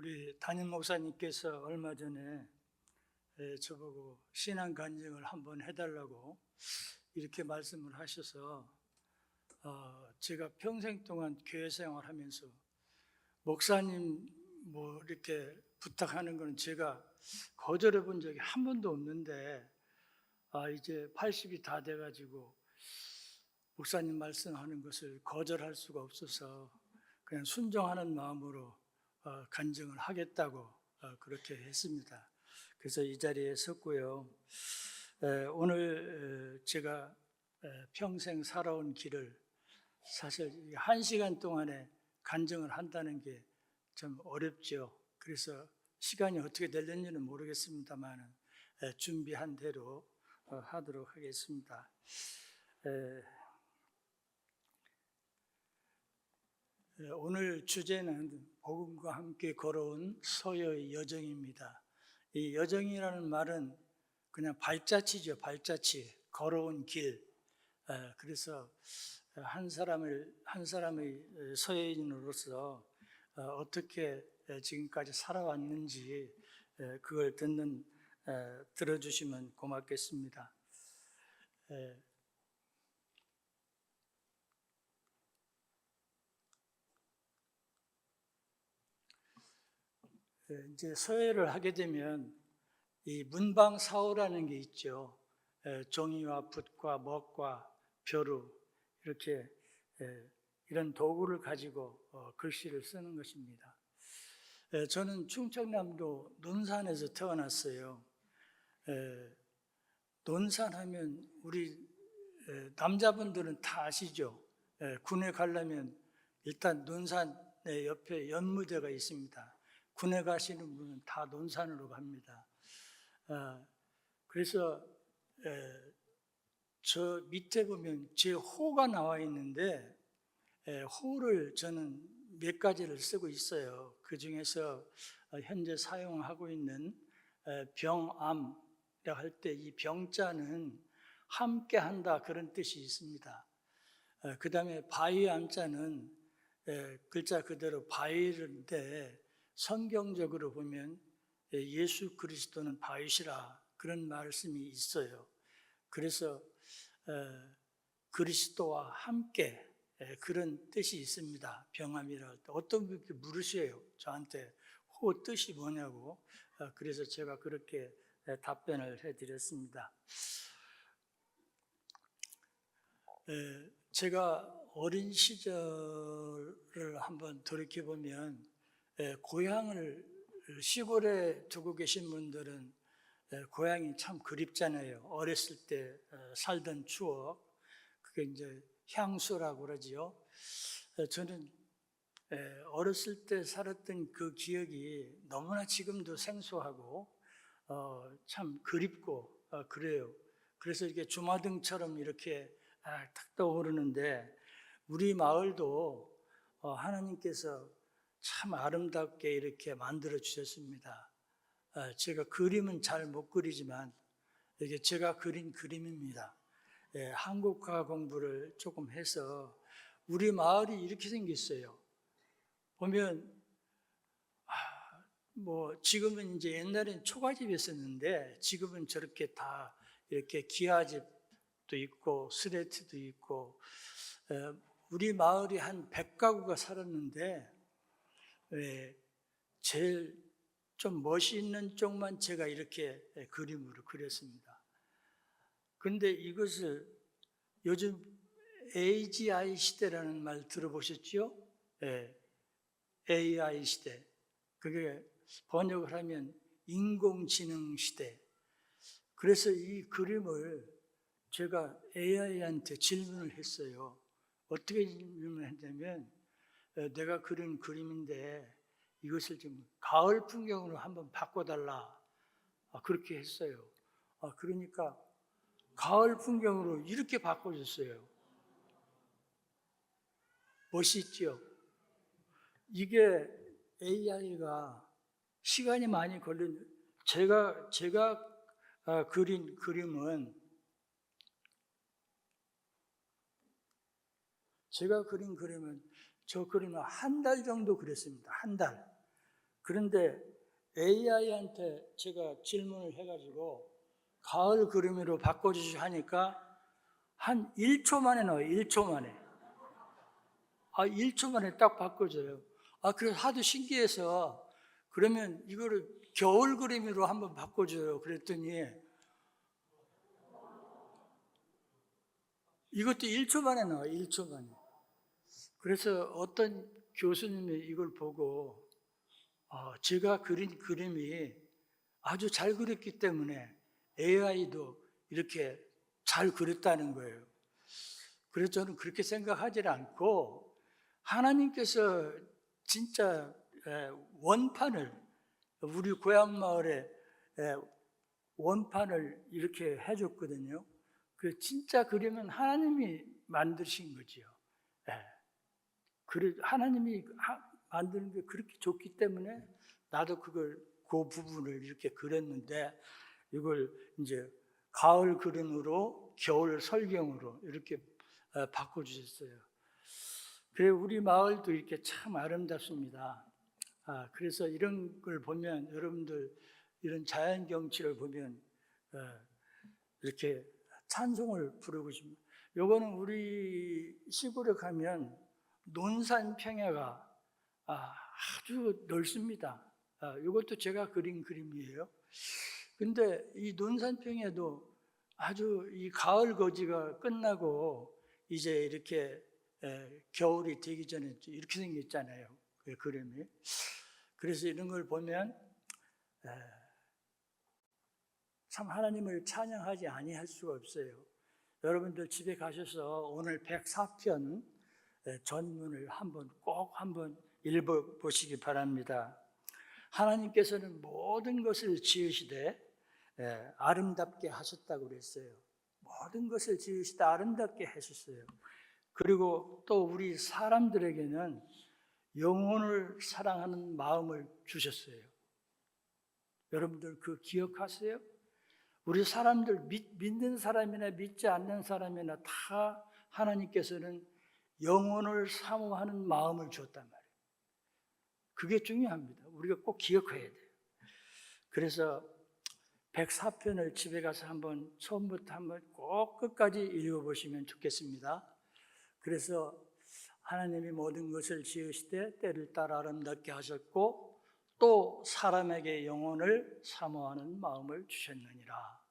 우리 담임 목사님께서 얼마 전에 저보고 신앙 간증을 한번 해달라고 이렇게 말씀을 하셔서 제가 평생 동안 교회 생활하면서 목사님 뭐 이렇게 부탁하는 거는 제가 거절해 본 적이 한 번도 없는데 이제 80이 다 돼가지고 목사님 말씀하는 것을 거절할 수가 없어서 그냥 순종하는 마음으로 간증을 하겠다고 그렇게 했습니다. 그래서 이 자리에 섰고요. 오늘 제가 평생 살아온 길을 사실 1시간 동안에 간증을 한다는 게 좀 어렵죠. 그래서 시간이 어떻게 될는지는 모르겠습니다만 준비한 대로 하도록 하겠습니다. 오늘 주제는 복음과 함께 걸어온 서여의 여정입니다. 이 여정이라는 말은 그냥 발자취죠. 발자취, 걸어온 길. 그래서 한 사람의 서여인으로서 어떻게 지금까지 살아왔는지 그걸 들어주시면 고맙겠습니다. 이제 서예를 하게 되면 이 문방사호라는 게 있죠. 종이와 붓과 먹과 벼루 이렇게 이런 도구를 가지고 글씨를 쓰는 것입니다. 저는 충청남도 논산에서 태어났어요. 논산하면 우리 남자분들은 다 아시죠. 군에 가려면 일단 논산의 옆에 연무대가 있습니다. 군에 가시는 분은 다 논산으로 갑니다. 그래서 저 밑에 보면 제 호가 나와 있는데 호를 저는 몇 가지를 쓰고 있어요. 그 중에서 현재 사용하고 있는 병암이라고 할 때 이 병자는 함께한다 그런 뜻이 있습니다. 그 다음에 바위암자는 글자 그대로 바위인데 성경적으로 보면 예수 그리스도는 바위시라 그런 말씀이 있어요. 그래서 그리스도와 함께 그런 뜻이 있습니다. 병암이라 할 때 어떤 분이 물으셔요. 저한테 호 뜻이 뭐냐고. 그래서 제가 그렇게 답변을 해드렸습니다. 제가 어린 시절을 한번 돌이켜보면 고향을 시골에 두고 계신 분들은 고향이 참 그립잖아요. 어렸을 때 살던 추억, 그게 이제 향수라고 그러지요. 저는 어렸을 때 살았던 그 기억이 너무나 지금도 생소하고 참 그립고 그래요. 그래서 이렇게 주마등처럼 이렇게 탁 떠오르는데 우리 마을도 하나님께서 참 아름답게 이렇게 만들어 주셨습니다. 제가 그림은 잘 못 그리지만 이게 제가 그린 그림입니다. 한국화 공부를 조금 해서 우리 마을이 이렇게 생겼어요. 보면 뭐 지금은 이제 옛날엔 초가집이었었는데 지금은 저렇게 다 이렇게 기와집도 있고 스레트도 있고 우리 마을이 한 100가구가 살았는데 제일 좀 멋있는 쪽만 제가 이렇게 그림으로 그렸습니다. 그런데 이것을 요즘 AGI 시대라는 말 들어보셨죠? AI 시대. 그게 번역을 하면 인공지능 시대. 그래서 이 그림을 제가 AI한테 질문을 했어요. 어떻게 질문을 했냐면 내가 그린 그림인데 이것을 좀 가을 풍경으로 한번 바꿔달라 그렇게 했어요. 그러니까 가을 풍경으로 이렇게 바꿔줬어요. 멋있죠? 이게 AI가 시간이 많이 걸린 제가 그린 그림은 저 그림은 한 달 정도 그렸습니다. 한 달. 그런데 AI한테 제가 질문을 해가지고 가을 그림으로 바꿔주시 하니까 한 1초 만에 나와요. 1초 만에. 1초 만에 딱 바꿔줘요. 그래서 하도 신기해서 그러면 이거를 겨울 그림으로 한번 바꿔줘요. 그랬더니 이것도 1초 만에 나와요. 1초 만에. 그래서 어떤 교수님이 이걸 보고 제가 그린 그림이 아주 잘 그렸기 때문에 AI도 이렇게 잘 그렸다는 거예요. 그래서 저는 그렇게 생각하지 않고 하나님께서 진짜 원판을 우리 고향 마을에 원판을 이렇게 해줬거든요. 그 진짜 그림은 하나님이 만드신 거지요. 하나님이 만드는 게 그렇게 좋기 때문에 나도 그 부분을 이렇게 그렸는데 이걸 이제 가을 그림으로 겨울 설경으로 이렇게 바꿔주셨어요. 그래 우리 마을도 이렇게 참 아름답습니다. 그래서 이런 걸 보면 여러분들 이런 자연 경치를 보면 이렇게 찬송을 부르고 싶습니다. 요거는 우리 시골에 가면 논산 평야가 아주 넓습니다. 이것도 제가 그린 그림이에요. 근데 이 논산 평야도 아주 이 가을 거지가 끝나고 이제 이렇게 겨울이 되기 전에 이렇게 생겼잖아요. 그 그림이. 그래서 이런 걸 보면 참 하나님을 찬양하지 아니할 수가 없어요. 여러분들 집에 가셔서 오늘 104편 전문을 꼭 한번 읽어보시기 바랍니다. 하나님께서는 모든 것을 지으시되 아름답게 하셨다고 그랬어요. 모든 것을 지으시되 아름답게 하셨어요. 그리고 또 우리 사람들에게는 영혼을 사랑하는 마음을 주셨어요. 여러분들 그 기억하세요? 우리 사람들 믿는 사람이나 믿지 않는 사람이나 다 하나님께서는 영혼을 사모하는 마음을 줬단 말이에요. 그게 중요합니다. 우리가 꼭 기억해야 돼요. 그래서 104편을 집에 가서 한번 처음부터 한번 꼭 끝까지 읽어보시면 좋겠습니다. 그래서 하나님이 모든 것을 지으시되 때를 따라 아름답게 하셨고 또 사람에게 영혼을 사모하는 마음을 주셨느니라.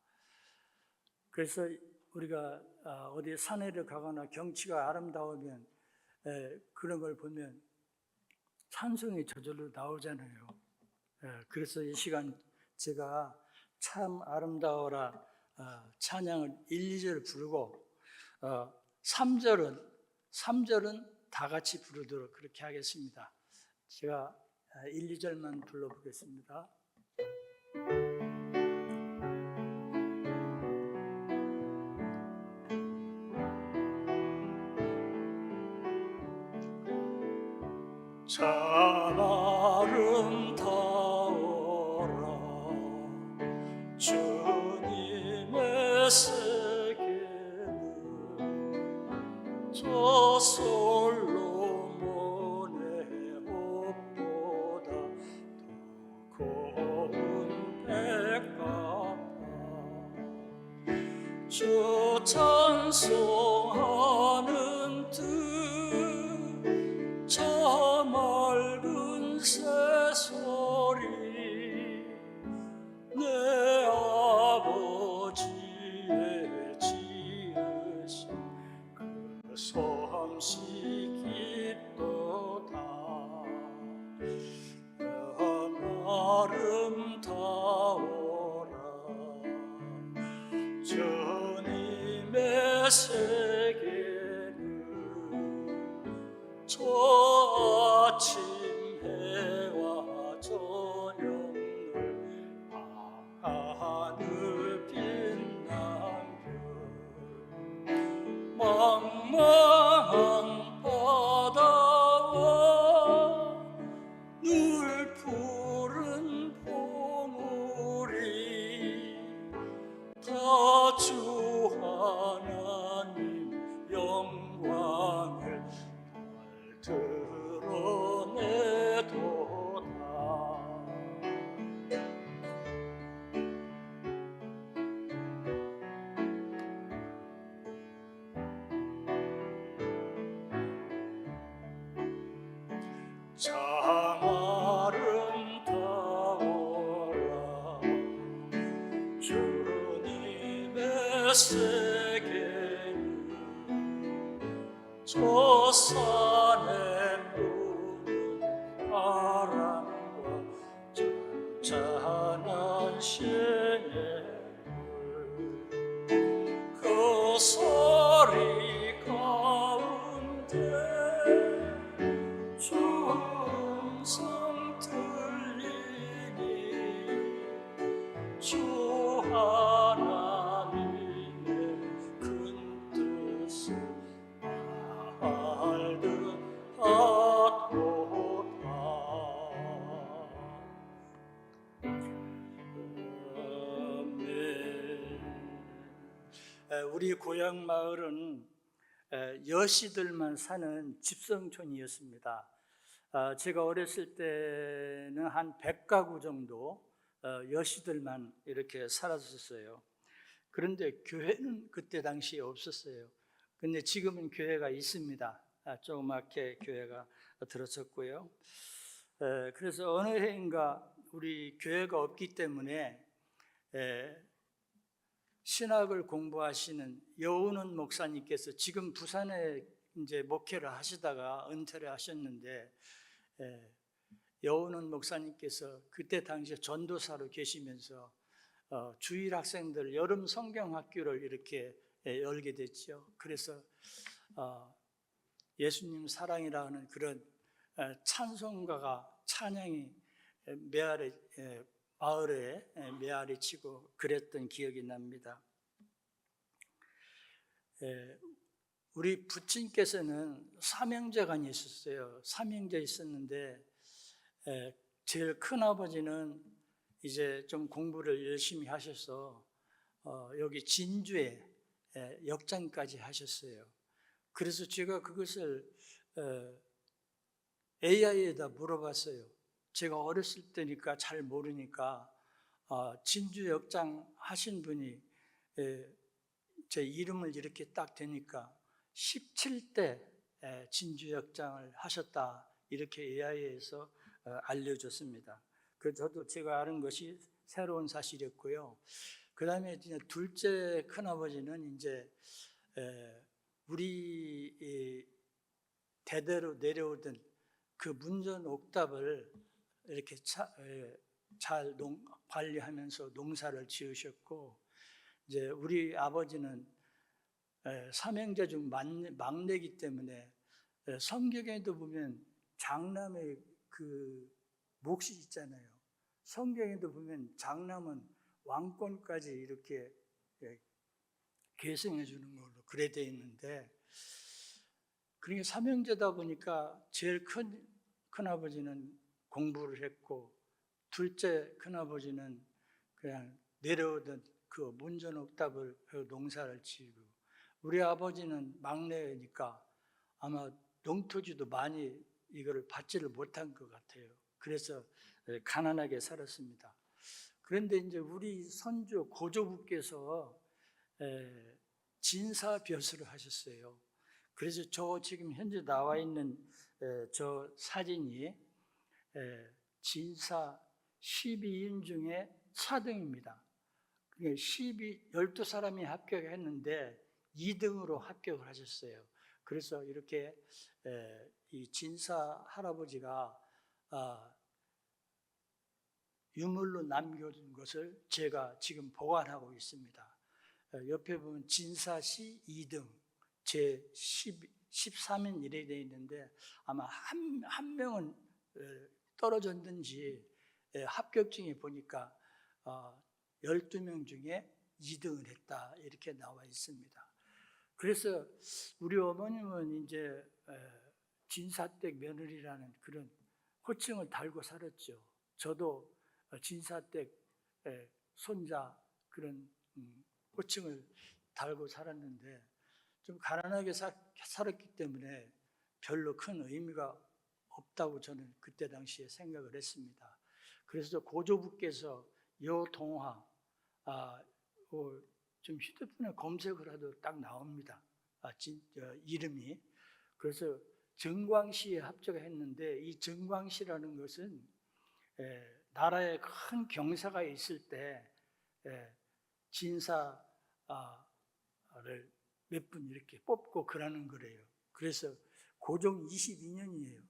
그래서 우리가 어디 산에를 가거나 경치가 아름다우면 그런 걸 보면 찬송이 저절로 나오잖아요. 그래서 이 시간 제가 참 아름다워라 찬양을 1, 2절 부르고 3절은 다 같이 부르도록 그렇게 하겠습니다. 제가 1, 2절만 불러보겠습니다. 참 아름다워라 주님의 세계는 저 솔로몬의 옷보다 더 고운 백합화 주 찬송하는 뜻 저 맑은 새소리 내 아버지의 지으신 그 솜씨 깊도다 아름다워라 주님의 세계는 저 아침 해와 저녁 하늘 빛난 별 망망한 바다와 늘 푸른 봉우리 다 주 하나님 세계는 저 산에 부는 바람과 잔잔한 시냇물 그 소리 가운데 음성 들리니 주 하나님의 큰 뜻을 알듯하도다. 우리 고향 마을은 여시들만 사는 집성촌이었습니다. 제가 어렸을 때는 한 100가구 정도 여시들만 이렇게 살았었어요. 그런데 교회는 그때 당시에 없었어요. 근데 지금은 교회가 있습니다. 조그맣게 교회가 들어섰고요. 그래서 어느 해인가 우리 교회가 없기 때문에 신학을 공부하시는 여운은 목사님께서 지금 부산에 이제 목회를 하시다가 은퇴를 하셨는데, 여운은 목사님께서 그때 당시에 전도사로 계시면서 주일 학생들 여름 성경 학교를 이렇게 열게 됐죠. 그래서 예수님 사랑이라는 그런 찬송가가 찬양이 마을에 메아리 치고 그랬던 기억이 납니다. 우리 부친께서는 삼형제간이 있었어요. 삼형제 있었는데 제일 큰 아버지는 이제 좀 공부를 열심히 하셔서 여기 진주에 역장까지 하셨어요. 그래서 제가 그것을 AI에다 물어봤어요. 제가 어렸을 때니까 잘 모르니까 진주 역장 하신 분이 제 이름을 이렇게 딱 대니까 17대 진주 역장을 하셨다, 이렇게 AI에서 알려줬습니다. 그래서 저도 제가 아는 것이 새로운 사실이었고요. 그 다음에 둘째 큰아버지는 이제 우리 대대로 내려오던 그 문전 옥답을 이렇게 잘 관리하면서 농사를 지으셨고, 이제 우리 아버지는 삼형제 중 막내이기 때문에 성경에도 보면 장남의 그 몫이 있잖아요. 성경에도 보면 장남은 왕권까지 이렇게 계승해 주는 걸로 그래 되어 있는데, 그러니까 삼형제다 보니까 제일 큰아버지는 공부를 했고, 둘째 큰아버지는 그냥 내려오던 그 문전옥답을 농사를 지고, 우리 아버지는 막내니까 아마 농토지도 많이 이거를 받지를 못한 것 같아요. 그래서 가난하게 살았습니다. 그런데 이제 우리 선조 고조부께서 진사벼슬을 하셨어요. 그래서 저 지금 현재 나와 있는 저 사진이 진사 12인 중에 차등입니다. 12사람이 합격했는데 2등으로 합격을 하셨어요. 그래서 이렇게 이 진사 할아버지가 유물로 남겨준 것을 제가 지금 보관하고 있습니다. 옆에 보면 진사시 2등 제 13인 이래 되어 있는데, 아마 한 명은 떨어졌는지 합격증에 보니까 12명 중에 2등을 했다, 이렇게 나와 있습니다. 그래서 우리 어머님은 이제 진사댁 며느리라는 그런 호칭을 달고 살았죠. 저도 진사댁 손자 그런 호칭을 달고 살았는데, 좀 가난하게 살았기 때문에 별로 큰 의미가 없다고 저는 그때 당시에 생각을 했습니다. 그래서 고조부께서 여동화, 좀 휴대폰에 검색을 해도 딱 나옵니다. 이름이. 그래서 정광시에 합격했는데, 이 정광시라는 것은 나라에 큰 경사가 있을 때 진사 몇 분 이렇게 뽑고 그러는 거래요. 그래서 고종 22년이에요.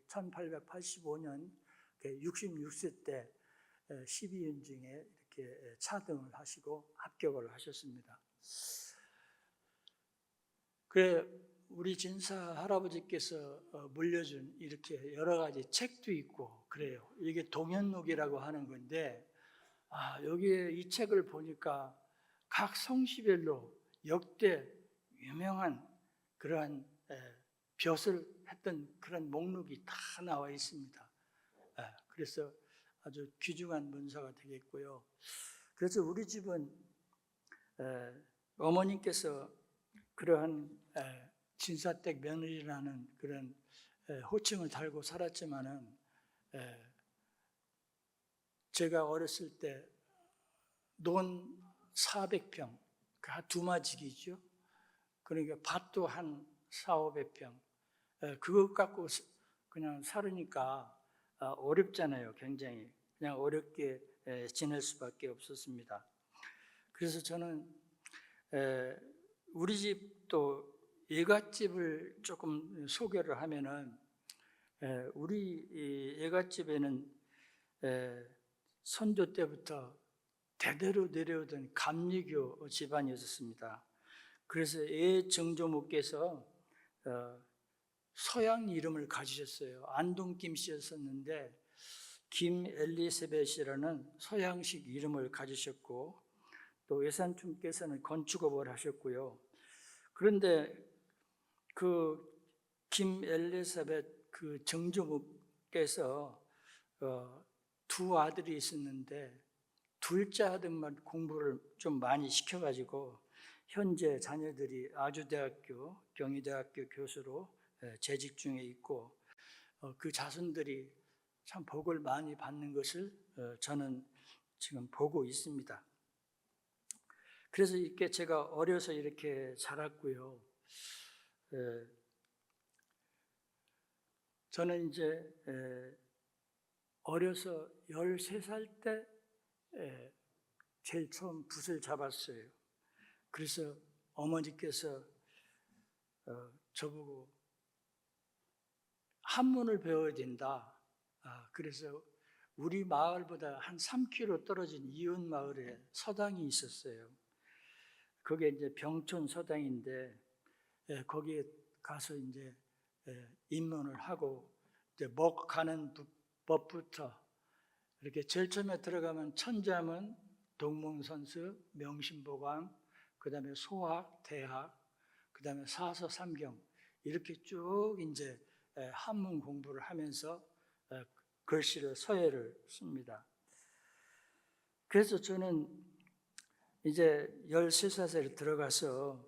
1885년 66세 때 12인중에 이렇게 차등을 하시고 합격을 하셨습니다. 그래 우리 진사 할아버지께서 물려준 이렇게 여러 가지 책도 있고 그래요. 이게 동현록이라고 하는 건데 여기에 이 책을 보니까 각 성시별로 역대 유명한 그러한 벼슬 했던 그런 목록이 다 나와 있습니다. 그래서 아주 귀중한 문서가 되겠고요. 그래서 우리 집은 어머님께서 그러한 진사댁 며느리라는 그런 호칭을 달고 살았지만은 제가 어렸을 때 논 400평, 두마지기죠. 그러니까 밭도 한 400~500평. 그것 갖고 그냥 살으니까 어렵잖아요, 굉장히. 그냥 어렵게 지낼 수밖에 없었습니다. 그래서 저는 우리 집도 예갓집을 조금 소개를 하면은 우리 예갓집에는 선조 때부터 대대로 내려오던 감리교 집안이었습니다. 그래서 정조모께서 서양 이름을 가지셨어요. 안동김 씨였었는데 김엘리세벳이라는 서양식 이름을 가지셨고 또 외삼촌께서는 건축업을 하셨고요. 그런데 그 김엘리세벳 그 정조모께서 두 아들이 있었는데 둘째 아들만 공부를 좀 많이 시켜가지고 현재 자녀들이 아주대학교, 경희대학교 교수로 재직 중에 있고 그 자손들이 참 복을 많이 받는 것을 저는 지금 보고 있습니다. 그래서 이렇게 제가 어려서 이렇게 자랐고요. 저는 이제 어려서 13살 때 제일 처음 붓을 잡았어요. 그래서 어머니께서 저보고 한문을 배워야 된다. 그래서 우리 마을보다 한 3km 떨어진 이웃 마을에 서당이 있었어요. 그게 이제 병촌 서당인데 거기에 가서 이제 입문을 하고 이제 먹가는 법부터 이렇게 제일 처음에 들어가면 천자문, 동문선수, 명심보감, 그 다음에 소학, 대학, 그 다음에 사서, 삼경 이렇게 쭉 이제 한문 공부를 하면서 글씨를 서예를 씁니다. 그래서 저는 이제 13살에 들어가서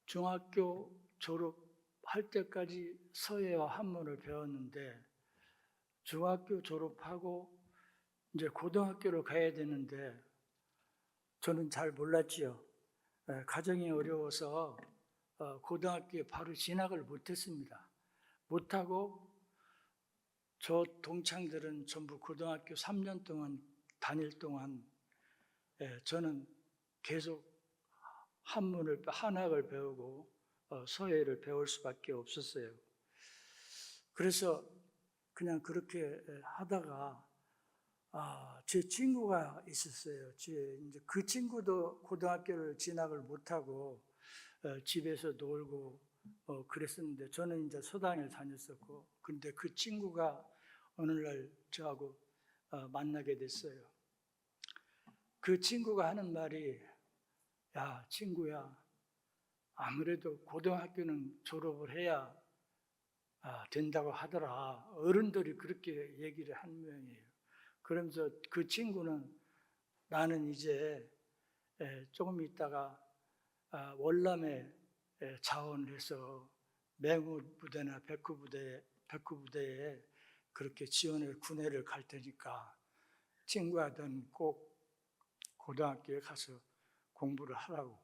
중학교 졸업할 때까지 서예와 한문을 배웠는데 중학교 졸업하고 이제 고등학교로 가야 되는데 저는 잘 몰랐지요. 가정이 어려워서 고등학교에 바로 진학을 못했습니다. 못하고 저 동창들은 전부 고등학교 3년 동안 다닐 동안 저는 계속 한학을 배우고 서예를 배울 수밖에 없었어요. 그래서 그냥 그렇게 하다가 제 친구가 있었어요. 이제 그 친구도 고등학교를 진학을 못하고 집에서 놀고 그랬었는데 저는 이제 서당을 다녔었고 근데 그 친구가 어느 날 저하고 만나게 됐어요. 그 친구가 하는 말이 야 친구야 아무래도 고등학교는 졸업을 해야 된다고 하더라. 어른들이 그렇게 얘기를 한 모양이에요. 그러면서 그 친구는 나는 이제 조금 있다가 월남에 자원을 해서 맹우부대나 백구부대에 그렇게 지원을 군회를 갈 테니까 친구하던 꼭 고등학교에 가서 공부를 하라고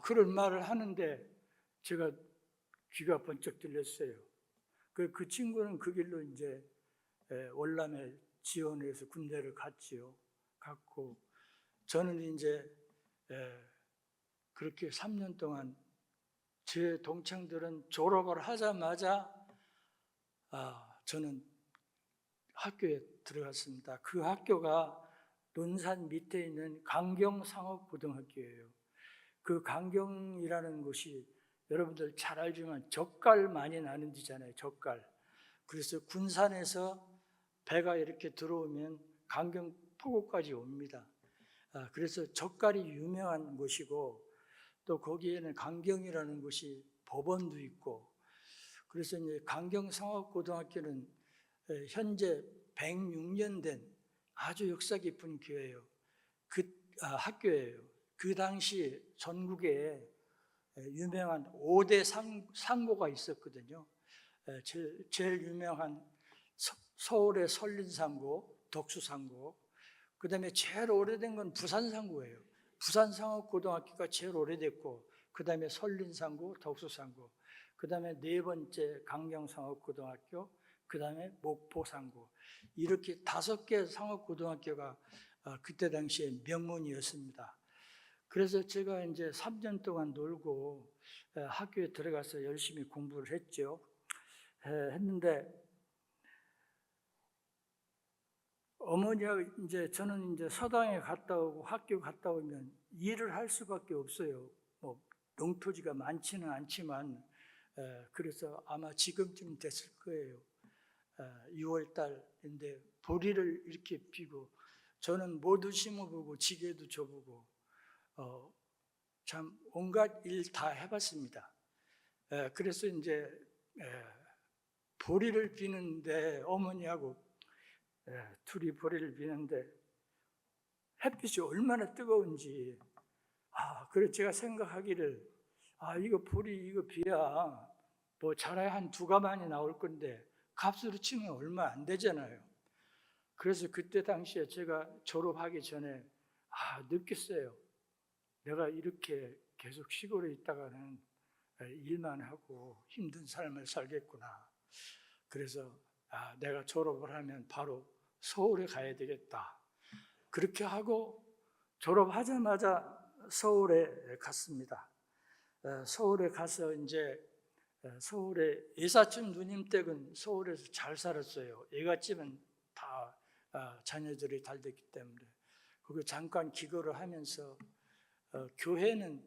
그런 말을 하는데 제가 귀가 번쩍 들렸어요. 그 친구는 그 길로 이제 월남에 지원해서 군대를 갔지요. 갔고 저는 이제 그렇게 3년 동안 제 동창들은 졸업을 하자마자 저는 학교에 들어갔습니다. 그 학교가 논산 밑에 있는 강경상업고등학교예요. 그 강경이라는 곳이 여러분들 잘 알지만 젓갈 많이 나는 데잖아요. 젓갈. 그래서 군산에서 배가 이렇게 들어오면 강경 포구까지 옵니다. 그래서 젓갈이 유명한 곳이고 또 거기에는 강경이라는 곳이 법원도 있고 그래서 이제 강경상업고등학교는 현재 106년 된 아주 역사 깊은 교회예요. 학교예요. 그 당시 전국에 유명한 5대 상고가 있었거든요. 제일 유명한 서울의 설린상고, 덕수상고, 그 다음에 제일 오래된 건 부산상고예요. 부산상업고등학교가 제일 오래됐고, 그 다음에 설린상고, 덕수상고, 그 다음에 네 번째 강경상업고등학교, 그 다음에 목포상고, 이렇게 5개 상업고등학교가 그때 당시에 명문이었습니다. 그래서 제가 이제 3년 동안 놀고 학교에 들어가서 열심히 공부를 했죠. 했는데 어머니가 저는 서당에 갔다 오고 학교 갔다 오면 일을 할 수밖에 없어요. 뭐 농토지가 많지는 않지만 그래서 아마 지금쯤 됐을 거예요. 6월 달인데 보리를 이렇게 피고 저는 모두 심어보고 지게도 줘보고 참 온갖 일 다 해봤습니다. 그래서 보리를 비는데 어머니하고 둘이 보리를 비는데 햇빛이 얼마나 뜨거운지 그래서 제가 생각하기를 이거 보리 이거 비야 뭐 잘해야 한 2가마니 나올 건데 값으로 치면 얼마 안 되잖아요. 그래서 그때 당시에 제가 졸업하기 전에 느꼈어요. 내가 이렇게 계속 시골에 있다가는 일만 하고 힘든 삶을 살겠구나. 그래서 내가 졸업을 하면 바로 서울에 가야 되겠다. 그렇게 하고 졸업하자마자 서울에 갔습니다. 서울에 가서 서울에 예사촌 누님 댁은 서울에서 잘 살았어요. 예갓집은 다 자녀들이 잘 됐기 때문에 거기 잠깐 기거를 하면서 교회는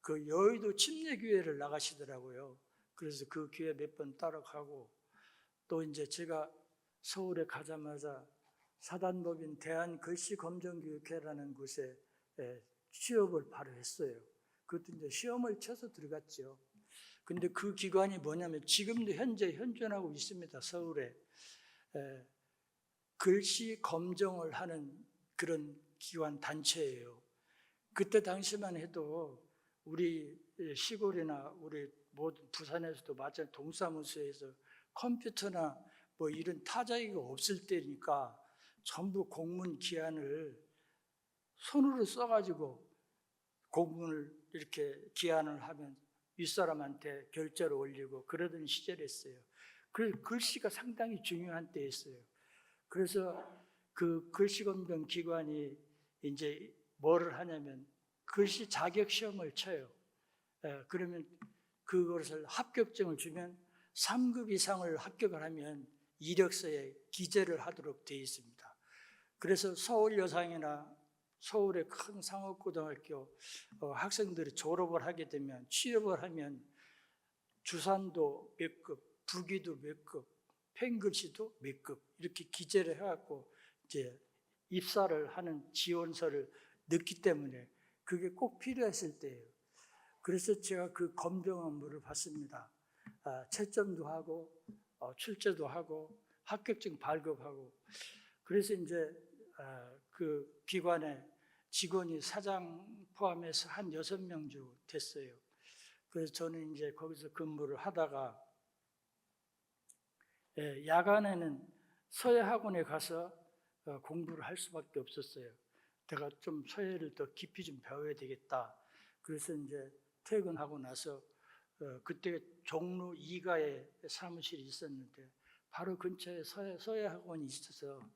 그 여의도 침례교회를 나가시더라고요. 그래서 그 교회 몇 번 따라가고 또 제가 서울에 가자마자 사단법인 대한글씨검정교육회라는 곳에 취업을 바로 했어요. 그것도 시험을 쳐서 들어갔죠. 근데 그 기관이 뭐냐면 지금도 현재 현존하고 있습니다. 서울에 글씨 검정을 하는 그런 기관 단체예요. 그때 당시만 해도 우리 시골이나 우리 모든 부산에서도 마찬가지 동사무소에서 컴퓨터나 뭐 이런 타자기가 없을 때니까 전부 공문 기한을 손으로 써가지고 공문을 이렇게 기한을 하면 윗사람한테 결제를 올리고 그러던 시절이었어요. 그 글씨가 상당히 중요한 때였어요. 그래서 그 글씨검정 기관이 뭐를 하냐면 글씨 자격 시험을 쳐요. 그러면 그것을 합격증을 주면 3급 이상을 합격을 하면 이력서에 기재를 하도록 되어 있습니다. 그래서 서울 여상이나 서울의 큰 상업고등학교 학생들이 졸업을 하게 되면 취업을 하면 주산도 몇 급, 부기도 몇 급, 펜글씨도 몇 급 이렇게 기재를 해갖고 입사를 하는 지원서를 넣기 때문에 그게 꼭 필요했을 때예요. 그래서 제가 그 검정 업무를 받습니다. 채점도 하고 출제도 하고 합격증 발급하고 그래서 그 기관에 직원이 사장 포함해서 한 6명 정도 됐어요. 그래서 저는 거기서 근무를 하다가 야간에는 서예학원에 가서 공부를 할 수밖에 없었어요. 내가 좀 서예를 더 깊이 좀 배워야 되겠다. 그래서 퇴근하고 나서 그때 종로 2가에 사무실이 있었는데 바로 근처에 서예학원이 있어서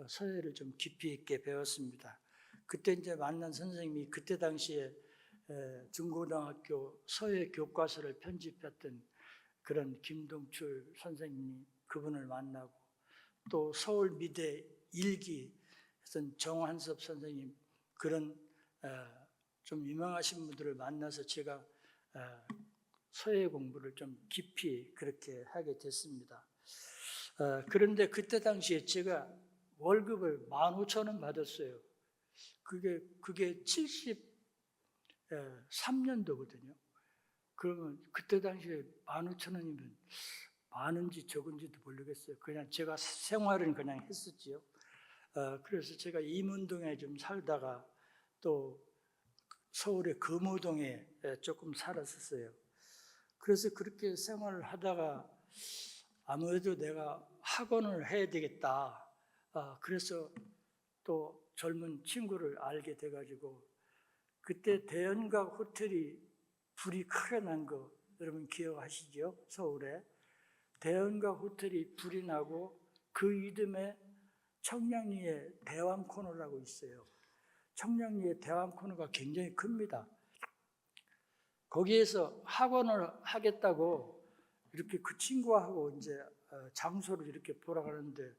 서예를 좀 깊이 있게 배웠습니다. 그때 만난 선생님이 그때 당시에 중고등학교 서예 교과서를 편집했던 그런 김동출 선생님이 그분을 만나고, 또 서울미대 일기 정환섭 선생님, 그런 좀 유명하신 분들을 만나서 제가 서예 공부를 좀 깊이 그렇게 하게 됐습니다. 그런데 그때 당시에 제가 월급을 15,000원 받았어요. 그게 73년도거든요. 그러면 그때 당시에 15,000원이면 많은지 적은지도 모르겠어요. 그냥 제가 생활은 그냥 했었지요. 그래서 제가 이문동에 좀 살다가 또 서울의 금호동에 조금 살았었어요. 그래서 그렇게 생활을 하다가 아무래도 내가 학원을 해야 되겠다. 그래서 또 젊은 친구를 알게 돼가지고, 그때 대연각 호텔이 불이 크게 난 거 여러분 기억하시죠? 서울에 대연각 호텔이 불이 나고 그 이듬해 청량리에 대왕 코너라고 있어요. 청량리에 대왕 코너가 굉장히 큽니다. 거기에서 학원을 하겠다고 이렇게 그 친구하고 이제 장소를 이렇게 보러 가는데,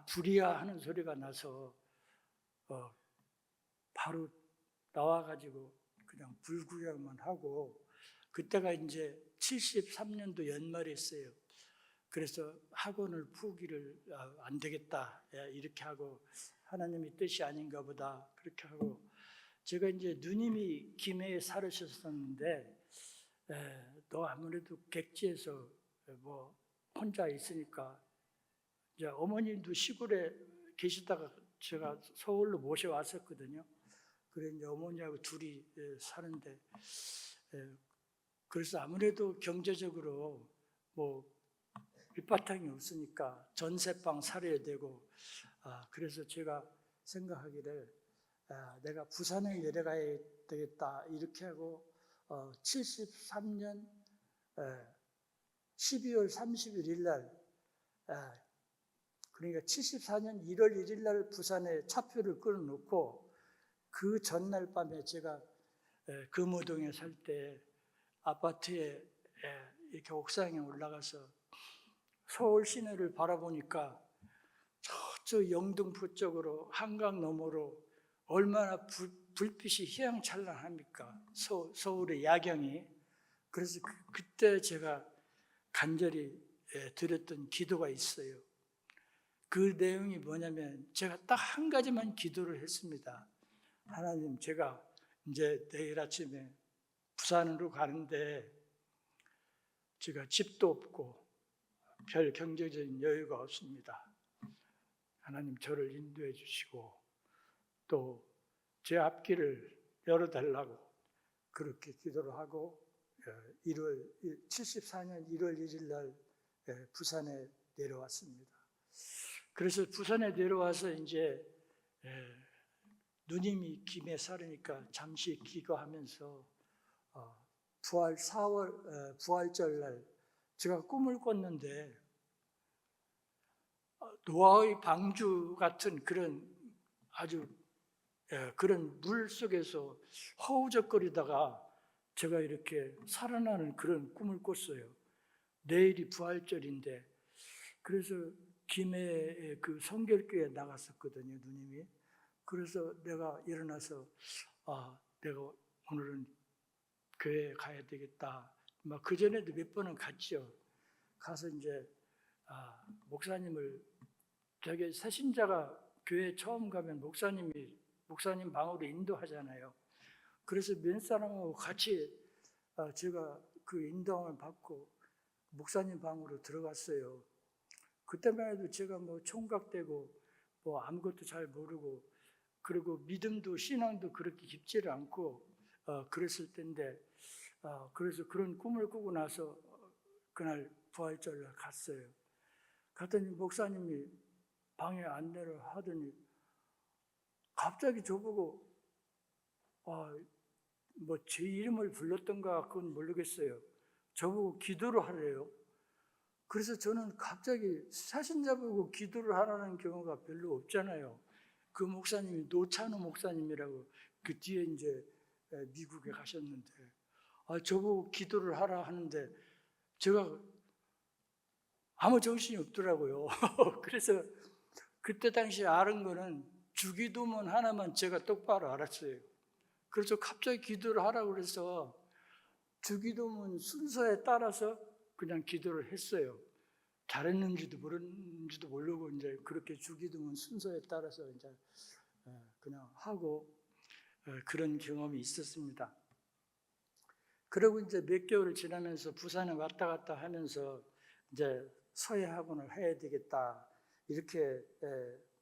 불이야 하는 소리가 나서 바로 나와가지고 그냥 불 구경만 하고, 그때가 이제 73년도 연말이었어요. 그래서 학원을 포기를 안 되겠다 이렇게 하고, 하나님의 뜻이 아닌가 보다 그렇게 하고, 제가 이제 누님이 김해에 살으셨었는데 또 아무래도 객지에서 뭐 혼자 있으니까, 이제 어머님도 시골에 계시다가 제가 서울로 모셔왔었거든요. 그래 이제 어머니하고 둘이 사는데, 그래서 아무래도 경제적으로 뭐 밑바탕이 없으니까 전세방 살아야 되고, 그래서 제가 생각하기를 내가 부산에 내려가야 되겠다 이렇게 하고 73년 12월 31일 날, 그러니까 74년 1월 1일 날 부산에 차표를 끊어놓고, 그 전날 밤에 제가 금호동에 살 때 아파트에 이렇게 옥상에 올라가서 서울 시내를 바라보니까 저 영등포 쪽으로 한강 너머로 얼마나 불빛이 휘황찬란합니까? 서울의 야경이. 그래서 그때 제가 간절히 드렸던 기도가 있어요. 그 내용이 뭐냐면, 제가 딱 한 가지만 기도를 했습니다. 하나님, 제가 이제 내일 아침에 부산으로 가는데 제가 집도 없고 별 경제적인 여유가 없습니다. 하나님, 저를 인도해 주시고 또 제 앞길을 열어달라고 그렇게 기도를 하고 74년 1월 1일 날 부산에 내려왔습니다. 그래서 부산에 내려와서 이제 누님이 김에 살으니까 잠시 기거하면서 부활절 날 제가 꿈을 꿨는데, 노아의 방주 같은 그런 아주 그런 물 속에서 허우적거리다가 제가 이렇게 살아나는 그런 꿈을 꿨어요. 내일이 부활절인데, 그래서 김해의 그 성결교회에 나갔었거든요, 누님이. 그래서 내가 일어나서 내가 오늘은 교회에 가야 되겠다. 막 그전에도 몇 번은 갔죠. 가서 이제 목사님을, 저기 새신자가 교회 처음 가면 목사님 방으로 인도하잖아요. 그래서 몇 사람하고 같이 제가 그 인도함을 받고 목사님 방으로 들어갔어요. 그때만 해도 제가 뭐 총각되고 뭐 아무것도 잘 모르고, 그리고 믿음도 신앙도 그렇게 깊지를 않고 그랬을 때인데, 그래서 그런 꿈을 꾸고 나서 그날 부활절을 갔어요. 갔더니 목사님이 방에 안내를 하더니 갑자기 저보고 뭐 제 이름을 불렀던가 그건 모르겠어요. 저보고 기도를 하래요. 그래서 저는 갑자기 사신자 보고 기도를 하라는 경우가 별로 없잖아요. 그 목사님이 노찬우 목사님이라고, 그 뒤에 이제 미국에 가셨는데 저보고 기도를 하라 하는데 제가 아무 정신이 없더라고요. 그래서 그때 당시 아는 거는 주기도문 하나만 제가 똑바로 알았어요. 그래서 갑자기 기도를 하라고 그래서 주기도문 순서에 따라서 그냥 기도를 했어요. 잘했는지도 모르는지도 모르고 이제 그렇게 주기도문 순서에 따라서 이제 그냥 하고 그런 경험이 있었습니다. 그리고 이제 몇 개월을 지나면서 부산에 왔다 갔다 하면서 이제 서예 학원을 해야 되겠다 이렇게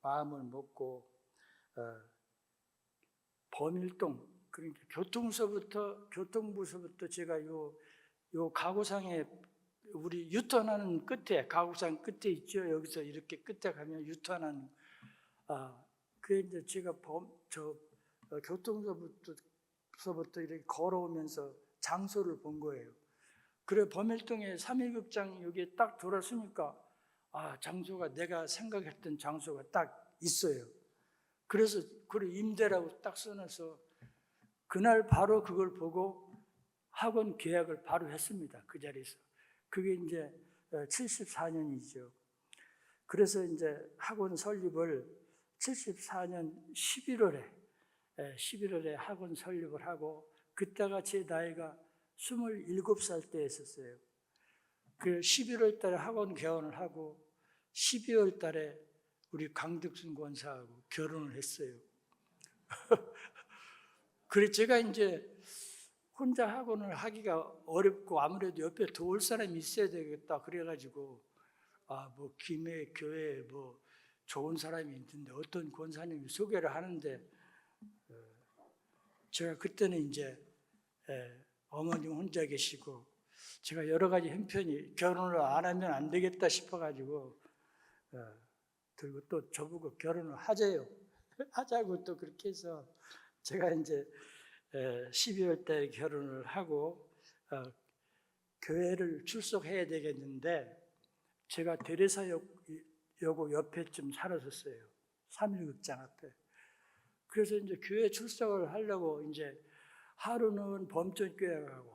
마음을 먹고 범일동 그러니까 교통부서부터 제가 요 가구상에 우리 유턴하는 끝에 가구상 끝에 있죠. 여기서 이렇게 끝에 가면 유턴하는 그 이제 제가 교통서부터 이렇게 걸어오면서 장소를 본 거예요. 그래 범일동에 3.1극장 여기에 딱 돌았으니까 장소가 내가 생각했던 장소가 딱 있어요. 그래서 그걸 임대라고 딱 써놔서 그날 바로 그걸 보고 학원 계약을 바로 했습니다. 그 자리에서. 그게 이제 74년이죠. 그래서 이제 학원 설립을 74년 11월에 학원 설립을 하고 그때가 제 나이가 27살 때였었어요. 그 11월 달에 학원 개원을 하고 12월 달에 우리 강덕순 권사하고 결혼을 했어요. 그래 제가 이제 혼자 학원을 하기가 어렵고 아무래도 옆에 도울 사람이 있어야 되겠다 그래가지고 뭐 김해 교회에 뭐 좋은 사람이 있는데 어떤 권사님이 소개를 하는데 제가 그때는 이제 어머님 혼자 계시고 제가 여러 가지 형편이 결혼을 안 하면 안 되겠다 싶어가지고 그리고 또 저보고 결혼을 하자요. 하자고 또 그렇게 해서 제가 이제 12월 때 결혼을 하고 교회를 출석해야 되겠는데 제가 대리사역고 옆에쯤 살았었어요. 3.1극장 앞에. 그래서 이제 교회 출석을 하려고 이제 하루는 범천교회 가고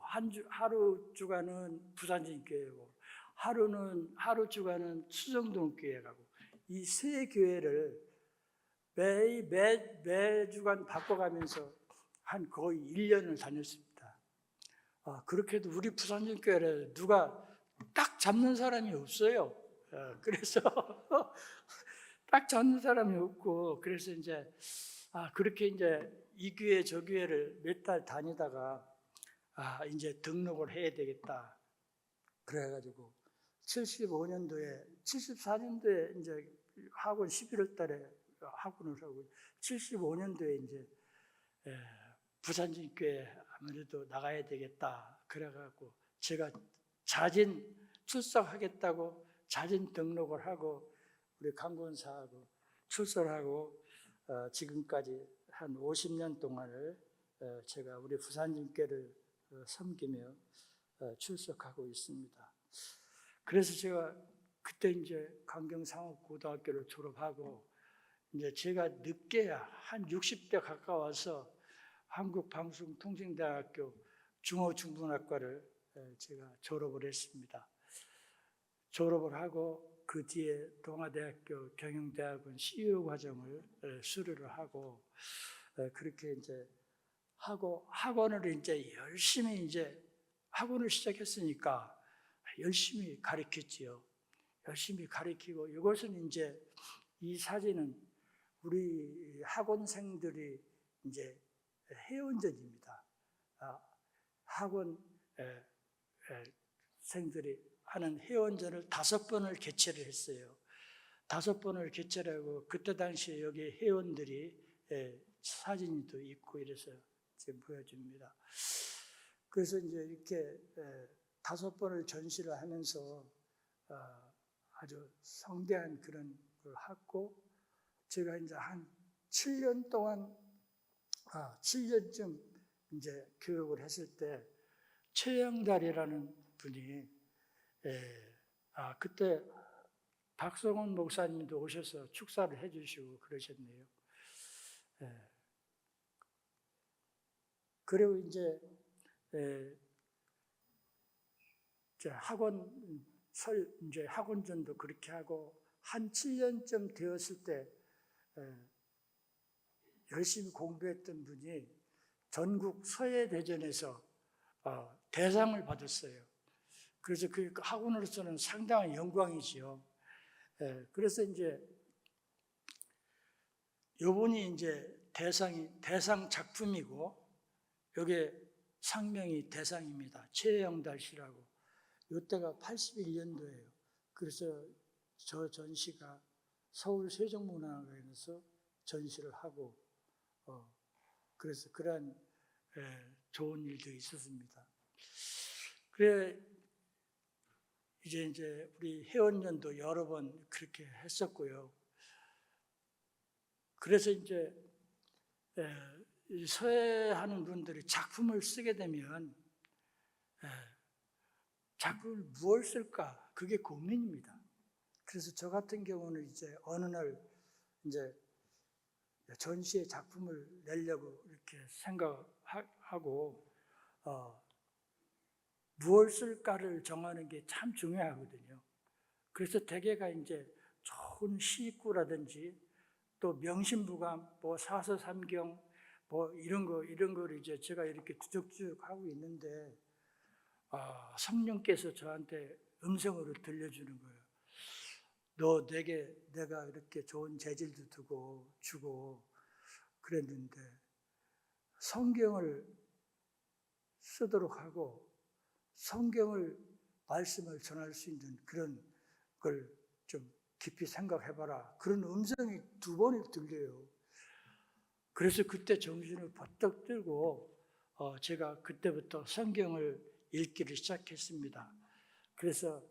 하루 주간은 부산진교회고 하루 주간은 수정동 교회 가고 이 세 교회를 매주간 바꿔가면서 한 거의 1년을 다녔습니다. 그렇게도 우리 부산진교회를 누가 딱 잡는 사람이 없어요. 그래서 딱 잡는 사람이 없고 그래서 이제 그렇게 이제 이 교회 저 교회를 몇 달 다니다가 이제 등록을 해야 되겠다. 그래가지고 74년도에 이제 학원 11월 달에 학원을 하고 75년도에 이제 부산진교회 아무래도 나가야 되겠다. 그래가지고 제가 자진 출석하겠다고 자진 등록을 하고 우리 강권사하고 출석하고 지금까지 한 50년 동안을 제가 우리 부산진교회를 섬기며 출석하고 있습니다. 그래서 제가 그때 이제 강경상업고등학교를 졸업하고 이제 제가 늦게야 한 60대 가까워서 한국방송통신대학교 중어중문학과를 제가 졸업을 했습니다. 졸업을 하고 그 뒤에 동아대학교 경영대학원 CEO 과정을 수료를 하고 그렇게 이제 하고 학원을 이제 열심히 이제 학원을 시작했으니까 열심히 가르쳤지요. 열심히 가르치고 이것은 이제 이 사진은 우리 학원생들이 이제 회원전입니다. 학원생들이 하는 회원전을 5번을 개최를 했어요. 5번을 개최를 하고 그때 당시에 여기 회원들이 사진도 있고 이래서 지금 보여줍니다. 그래서 이제 이렇게 5번을 전시를 하면서 아주 성대한 그런 걸 하고 제가 이제 한 7년 동안 7년쯤 이제 교육을 했을 때 최영달이라는 분이 그때 박성훈 목사님도 오셔서 축사를 해주시고 그러셨네요. 그리고 이제 이제 학원전도 그렇게 하고 한 7년쯤 되었을 때 열심히 공부했던 분이 전국 서예대전에서 대상을 받았어요. 그래서 그 학원으로서는 상당한 영광이지요. 그래서 이제 요번이 이제 대상 작품이고, 요게 상명이 대상입니다. 최영달 씨라고. 요때가 81년도예요. 그래서 저 전시가 서울 세종문화관에서 전시를 하고, 그래서 그러한 좋은 일도 있었습니다. 그래 이제 우리 회원년도 여러 번 그렇게 했었고요. 그래서 이제 서예하는 분들이 작품을 쓰게 되면 작품을 무엇을 쓸까? 그게 고민입니다. 그래서 저 같은 경우는 이제 어느 날 이제 전시에 작품을 내려고 이렇게 생각하고 무엇을 쓸까를 정하는 게 참 중요하거든요. 그래서 대개가 이제 좋은 시구라든지 또 명심부감, 뭐 사서삼경, 뭐 이런 거를 이제 제가 이렇게 주적주적 하고 있는데 성령께서 저한테 음성으로 들려주는 거예요. 너 내게 내가 이렇게 좋은 재질도 주고 그랬는데 성경을 쓰도록 하고 성경을 말씀을 전할 수 있는 그런 걸 좀 깊이 생각해봐라. 그런 음성이 2번이 들려요. 그래서 그때 정신을 버떡 들고 제가 그때부터 성경을 읽기를 시작했습니다. 그래서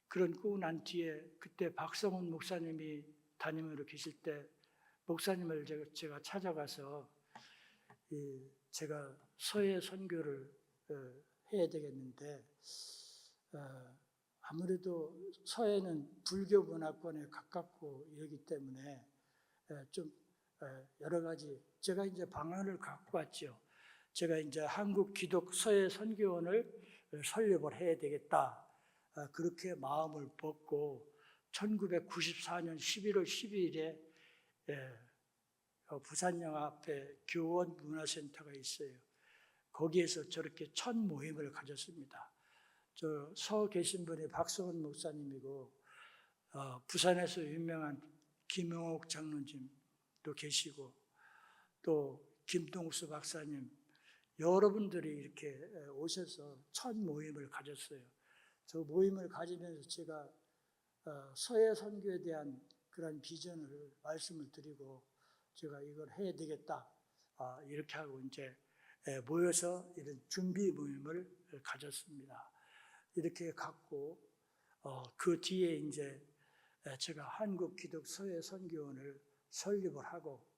그러고 난 뒤에 그때 박성훈 목사님이 담임으로 계실 때 목사님을 제가 찾아가서 제가 서예 선교를 해야 되겠는데 아무래도 서예는 불교 문화권에 가깝고 이러기 때문에 좀 여러 가지 제가 이제 방안을 갖고 왔죠. 제가 이제 한국 기독 서예 선교원을 설립을 해야 되겠다. 그렇게 마음을 먹고 1994년 11월 12일에 부산역 앞에 교원 문화센터가 있어요. 거기에서 저렇게 첫 모임을 가졌습니다. 저 서 계신 분이 박성훈 목사님이고 부산에서 유명한 김용옥 장로님도 계시고 또 김동수 박사님 여러분들이 이렇게 오셔서 첫 모임을 가졌어요. 저 모임을 가지면서 제가 서예 선교에 대한 그런 비전을 말씀을 드리고 제가 이걸 해야 되겠다 이렇게 하고 이제 모여서 이런 준비 모임을 가졌습니다. 이렇게 갖고 그 뒤에 이제 제가 한국 기독 서예 선교원을 설립을 하고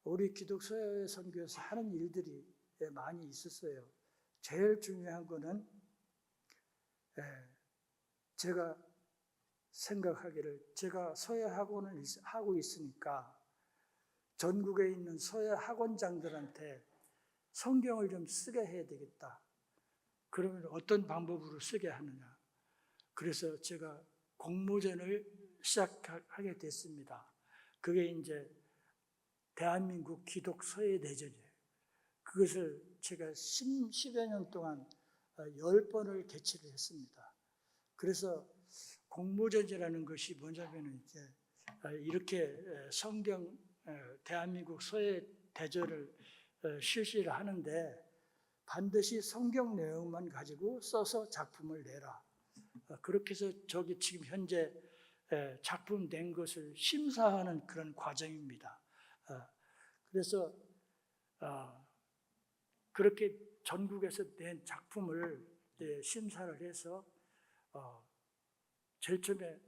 우리 기독 서예 선교에서 하는 일들이 많이 있었어요. 제일 중요한 거는 제가 생각하기를 제가 서예 학원을 하고 있으니까 전국에 있는 서예 학원장들한테 성경을 좀 쓰게 해야 되겠다. 그러면 어떤 방법으로 쓰게 하느냐. 그래서 제가 공모전을 시작하게 됐습니다. 그게 이제 대한민국 기독 서예 대전이에요. 그것을 제가 10여 년 동안 10번을 개최를 했습니다. 그래서 공모전이라는 것이 뭐냐면 이제 이렇게 성경 대한민국 서예 대전을 실시를 하는데 반드시 성경 내용만 가지고 써서 작품을 내라. 그렇게 해서 저기 지금 현재 작품 낸 것을 심사하는 그런 과정입니다. 그래서 그렇게 전국에서 낸 작품을 심사를 해서 제일 처음에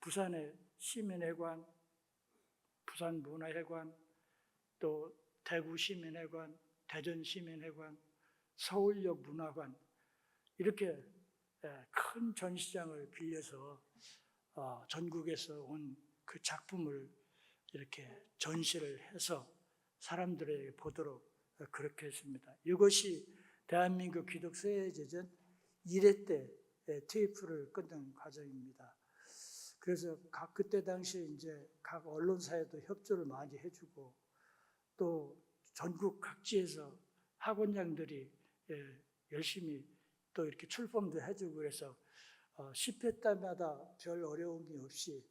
부산의 시민회관, 부산문화회관, 또 대구시민회관, 대전시민회관, 서울역 문화관 이렇게 큰 전시장을 빌려서 전국에서 온 그 작품을 이렇게 전시를 해서 사람들에게 보도록 그렇게 했습니다. 이것이 대한민국 기독서예제전 1회 때 테이프를 끊는 과정입니다. 그래서 그때 당시에 이제 각 언론사에도 협조를 많이 해주고 또 전국 각지에서 학원장들이 열심히 또 이렇게 출범도 해주고 그래서 10회 때마다 별 어려움이 없이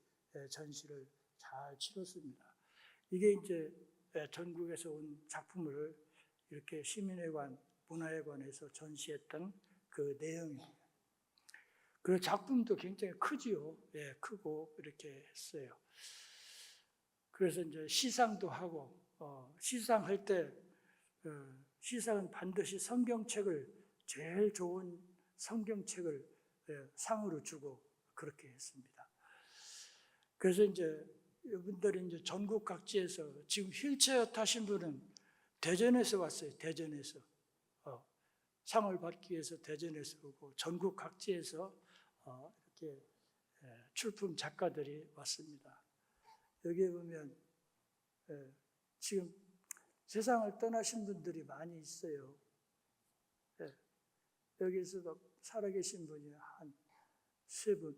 전시를 잘 치렀습니다. 이게 이제 전국에서 온 작품을 이렇게 시민회관, 문화회관에서 전시했던 그 내용입니다. 그 작품도 굉장히 크지요. 크고 이렇게 했어요. 그래서 이제 시상도 하고 시상할 때 시상은 반드시 성경책을 제일 좋은 성경책을 상으로 주고 그렇게 했습니다. 그래서 이제 이분들이 이제 전국 각지에서 지금 휠체어 타신 분은 대전에서 왔어요. 대전에서 상을 받기 위해서 대전에서 오고 전국 각지에서 이렇게 출품 작가들이 왔습니다. 여기에 보면 지금 세상을 떠나신 분들이 많이 있어요. 여기서도 살아계신 분이 한 3분.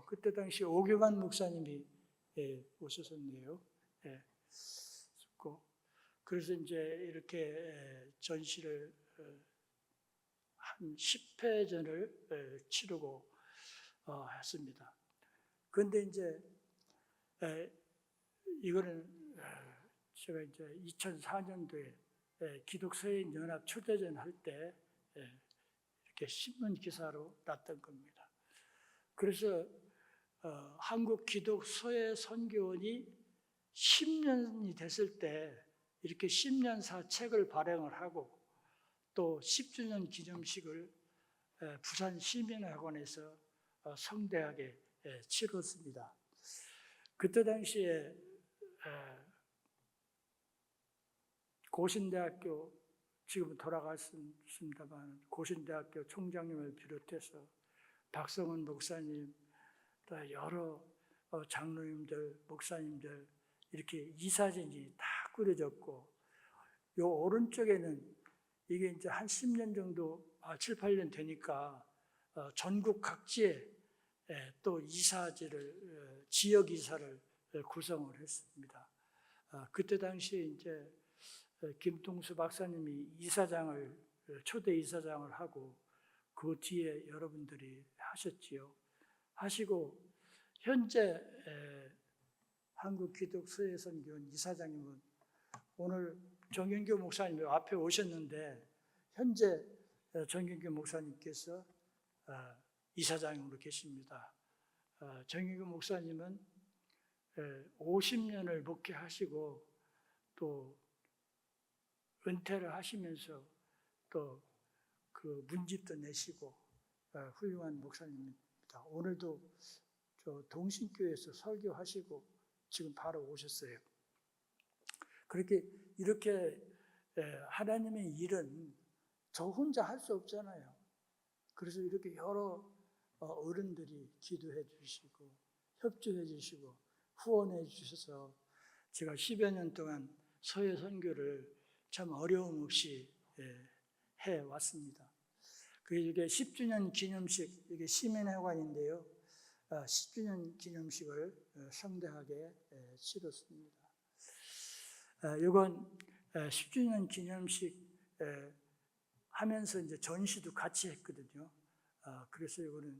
그때 당시 오교만 목사님이 오셨었네요. 그래서 이제 이렇게 전시를 한 10회전을 치르고 했습니다. 그런데 이제 이거는 제가 이제 2004년도에 기독서예연합 초대전 할 때 이렇게 신문 기사로 났던 겁니다. 그래서 한국 기독서예 선교원이 10년이 됐을 때 이렇게 10년사 책을 발행을 하고 또 10주년 기념식을 부산 시민학원에서 성대하게 치렀습니다. 그때 당시에 고신대학교, 지금은 돌아갔습니다만 고신대학교 총장님을 비롯해서 박성훈 목사님, 또 여러 장로님들, 목사님들 이렇게 이사진이 다 꾸려졌고 요 오른쪽에는 이게 이제 한 10년 정도, 7, 8년 되니까 전국 각지에 또 이사지를, 지역 이사를 구성을 했습니다. 그때 당시에 이제 김동수 박사님이 이사장을, 초대 이사장을 하고 그 뒤에 여러분들이 하셨지요. 하시고 현재 한국기독서예선교원 이사장님은 오늘 정경교 목사님이 앞에 오셨는데 현재 정경교 목사님께서 이사장으로 계십니다. 정경교 목사님은 50년을 목회하시고 또 은퇴를 하시면서 또 그 문집도 내시고 훌륭한 목사님입니다. 오늘도 저 동신교회에서 설교하시고 지금 바로 오셨어요. 이렇게 하나님의 일은 저 혼자 할 수 없잖아요. 그래서 이렇게 여러 어른들이 기도해 주시고 협조해 주시고 후원해 주셔서 제가 10여 년 동안 서예 선교를 참 어려움 없이 해왔습니다. 이게 10주년 기념식, 이게 시민회관인데요. 10주년 기념식을 성대하게 치렀습니다. 이건 10주년 기념식 하면서 이제 전시도 같이 했거든요. 그래서 이거는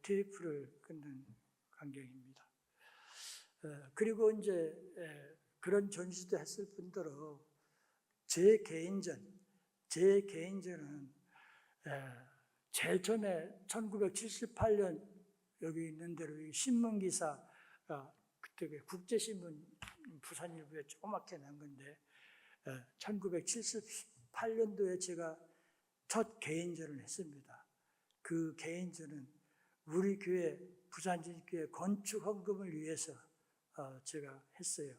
테이프를 끊는 광경입니다. 그리고 이제 그런 전시도 했을 뿐더러 제 개인전은 제일 처음에 1978년 여기 있는 대로 신문기사, 그때 국제신문 부산일보에 조그맣게 난 건데 1978년도에 제가 첫 개인전을 했습니다. 그 개인전은 우리 교회, 부산진교회 건축 헌금을 위해서 제가 했어요.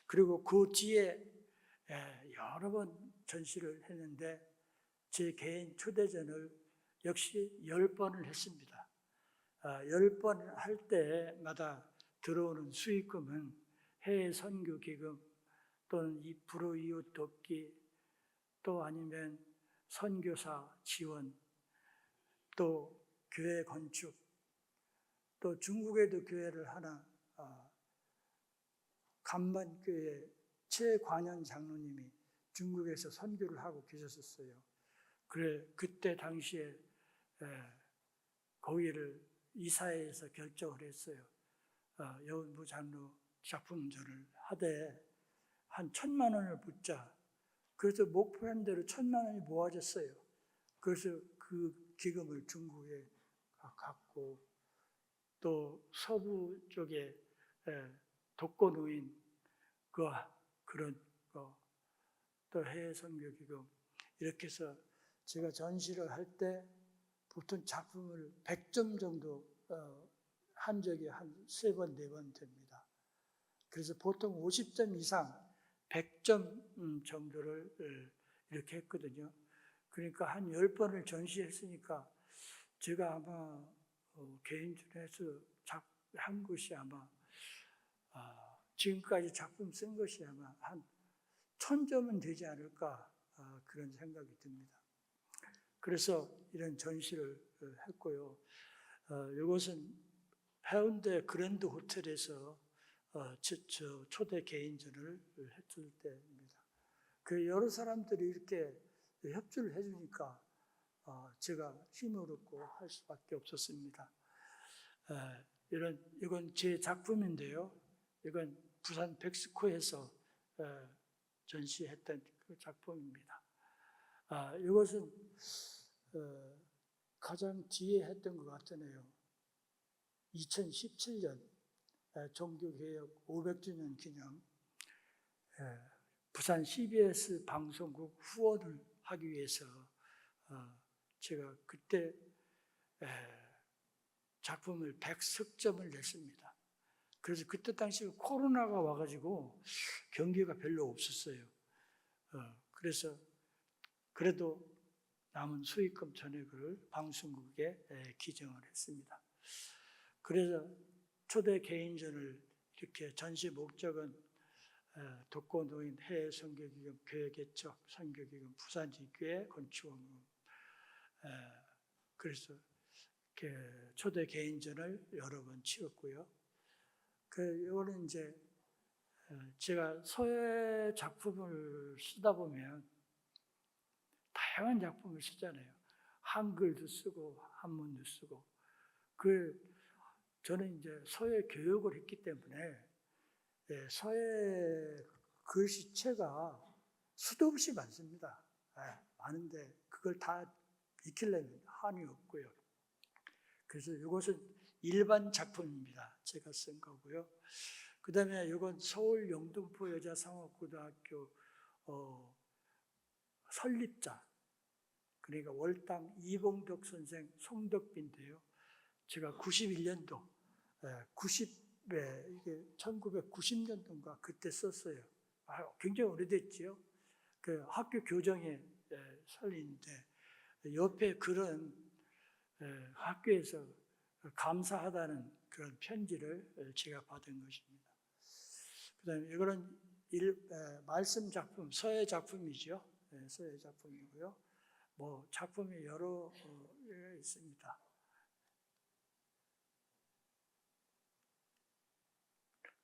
그리고 그 뒤에 여러 번 전시를 했는데 제 개인 초대전을 역시 10번을 했습니다. 10번 할 때마다 들어오는 수익금은 해외 선교 기금, 또는 이 불우이웃 돕기, 또 아니면 선교사 지원, 또 교회 건축, 또 중국에도 교회를 하나 간반교회 최관현 장로님이 중국에서 선교를 하고 계셨었어요. 그래 그때 당시에 거기를 이사회에서 결정을 했어요. 여운부 장로 작품전을 하되 한 1,000만 원을 붓자. 그래서 목표한 대로 1,000만 원이 모아졌어요. 그래서 그 기금을 중국에 갖고 또 서부 쪽에 독거노인 그런 거, 또 해외 선교 기금 이렇게 해서 제가 전시를 할 때 보통 작품을 100점 정도 한 적이 한 3번, 4번 됩니다. 그래서 보통 50점 이상 100점 정도를 이렇게 했거든요. 그러니까 한 10번을 전시했으니까 제가 아마 개인전에서 한 것이 아마 지금까지 작품 쓴 것이 아마 한 1,000점은 되지 않을까 그런 생각이 듭니다. 그래서 이런 전시를 했고요. 이것은 해운대 그랜드 호텔에서 초대 개인전을 했을 때입니다. 그 여러 사람들이 이렇게 협조를 해주니까 제가 힘을 얻고 할 수밖에 없었습니다. 이건 제 작품인데요. 이건 부산 백스코에서 전시했던 그 작품입니다. 이것은 가장 뒤에 했던 것 같으네요. 2017년 종교개혁 500주년 기념 부산 CBS 방송국 후원을 하기 위해서 제가 그때 작품을 100석점을 냈습니다. 그래서 그때 당시 코로나가 와가지고 경기가 별로 없었어요. 그래서 그래도 남은 수익금 전액을 방송국에 기증을 했습니다. 그래서 초대 개인전을 이렇게 전시 목적은 독거노인 해외 선교기금, 교회 개척, 선교기금, 부산지교회 건축원금. 그래서 이렇게 초대 개인전을 여러 번 치렀고요. 이거는 이제 제가 서예 작품을 쓰다 보면 다양한 작품을 쓰잖아요. 한글도 쓰고 한문도 쓰고. 저는 이제 서예 교육을 했기 때문에 서예 글씨체가 수도 없이 많습니다. 많은데 그걸 다 익히려면 한이 없고요. 그래서 이것은 일반 작품입니다. 제가 쓴 거고요. 그 다음에 이건 서울 영등포 여자상업고등학교 설립자, 그러니까 월당 이봉덕 선생 송덕비인데요. 제가 91년도, 이게 1990년도인가 그때 썼어요. 굉장히 오래됐지요. 그 학교 교정에 설리는데 옆에 글은 학교에서 감사하다는 그런 편지를 제가 받은 것입니다. 그 다음에 이거는 말씀 작품, 서예 작품이죠. 서예 작품이고요. 작품이 여러 있습니다.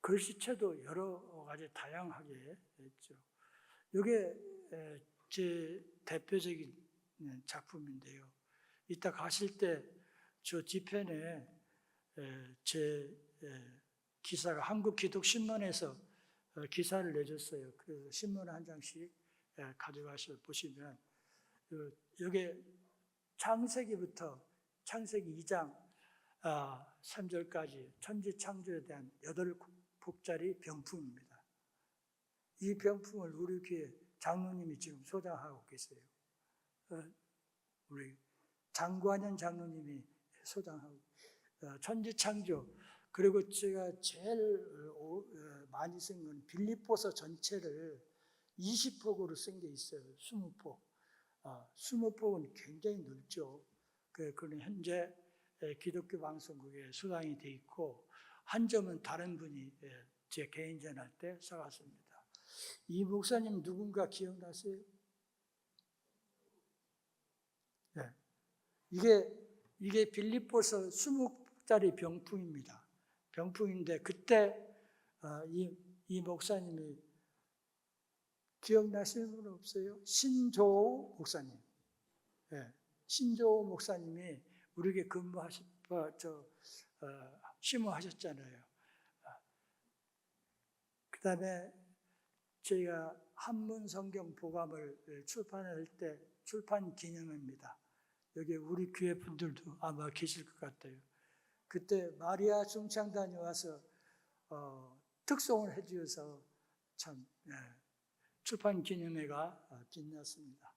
글씨체도 여러 가지 다양하게 있죠. 이게 제 대표적인 작품인데요. 이따 가실 때 저 뒤편에 제 기사가 한국기독신문에서 기사를 내줬어요. 그래서 신문 한 장씩 가져가서 보시면 이게 창세기부터 창세기 2장 3절까지 천지창조에 대한 8복짜리 병품입니다. 이 병품을 우리 교회 장로님이 지금 소장하고 계세요. 우리 장관현 장로님이 소장하고 천지창조, 그리고 제가 제일 많이 쓴 건 빌립보서 전체를 20폭으로 쓴 게 있어요. 20폭. 20폭은 굉장히 넓죠. 그는 현재 기독교 방송국에 수당이 돼 있고 한 점은 다른 분이 제 개인전 할 때 써갔습니다. 이 목사님 누군가 기억나세요? 네. 이게 빌립보서 20짜리 병풍입니다. 병풍인데 그때 이 목사님이 기억나시는 분 없어요? 신조호 목사님. 네. 신조호 목사님이 우리에게 심호하셨잖아요. 그 다음에 저희가 한문 성경 복음을 출판할 때 출판 기념회입니다. 여기 우리 교회 분들도 아마 계실 것 같아요. 그때 마리아 중창단이 와서 특송을 해주셔서 참 출판 기념회가 빛났습니다.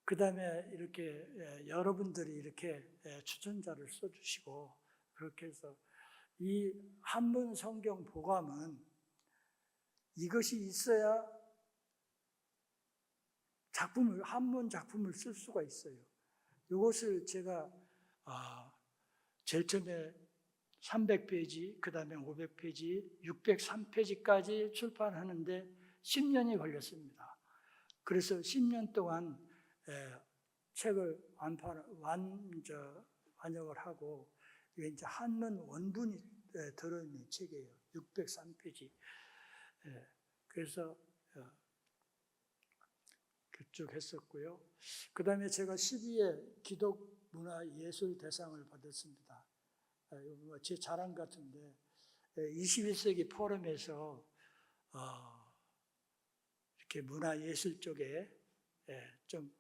그 다음에 이렇게 여러분들이 이렇게 추천자를 써주시고 그렇게 해서 이 한문 성경 복음은 이것이 있어야 한문 작품을 쓸 수가 있어요. 이것을 제가 제일 처음에 300페이지, 그 다음에 500페이지, 603페이지까지 출판하는데 10년이 걸렸습니다. 그래서 10년 동안 책을 완역을 하고 이게 이제 한문 원문이 들어있는 책이에요. 603페이지. 그래서 그쪽 했었고요. 그 다음에 제가 12회 기독문화예술 대상을 받았습니다. 제 자랑 같은데 21세기 포럼에서 이렇게 문화예술 쪽에 좀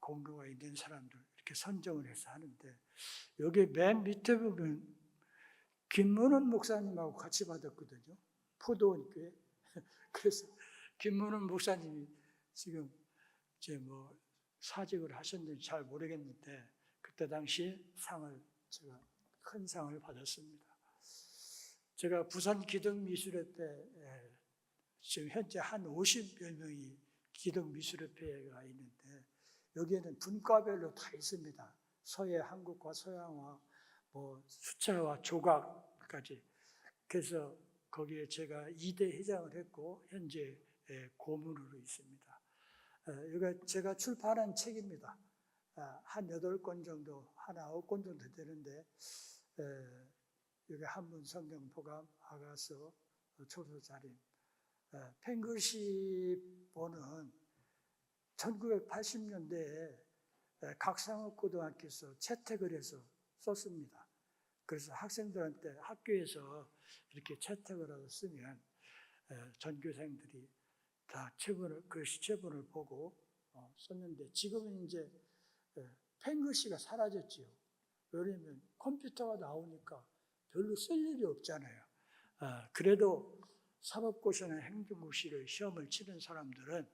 공로가 있는 사람들 이렇게 선정을 해서 하는데 여기 맨 밑에 보면 김문원 목사님하고 같이 받았거든요. 포도원 교회. 그래서 김문원 목사님이 지금 이제 사직을 하셨는지 잘 모르겠는데 그때 당시 제가 큰 상을 받았습니다. 제가 부산 기독미술회 때 지금 현재 한 50여 명이 기독미술협회가 있는데 여기에는 분과별로 다 있습니다. 서예, 한국과 서양화, 수채화, 조각까지. 그래서 거기에 제가 2대 회장을 했고 현재 고문으로 있습니다. 이거 제가 출판한 책입니다. 한 8권 정도, 한 9권 정도 되는데 여기 한문 성경 복음, 아가서, 초소자림. 펜글시본은 1980년대에 각상업고등학교에서 채택을 해서 썼습니다. 그래서 학생들한테 학교에서 이렇게 채택을 해서 쓰면 전교생들이 다 시체본을 보고 썼는데 지금은 이제 펜글시가 사라졌지요. 왜냐하면 컴퓨터가 나오니까 별로 쓸 일이 없잖아요. 그래도 사법고시나 행정고시를 시험을 치는 사람들은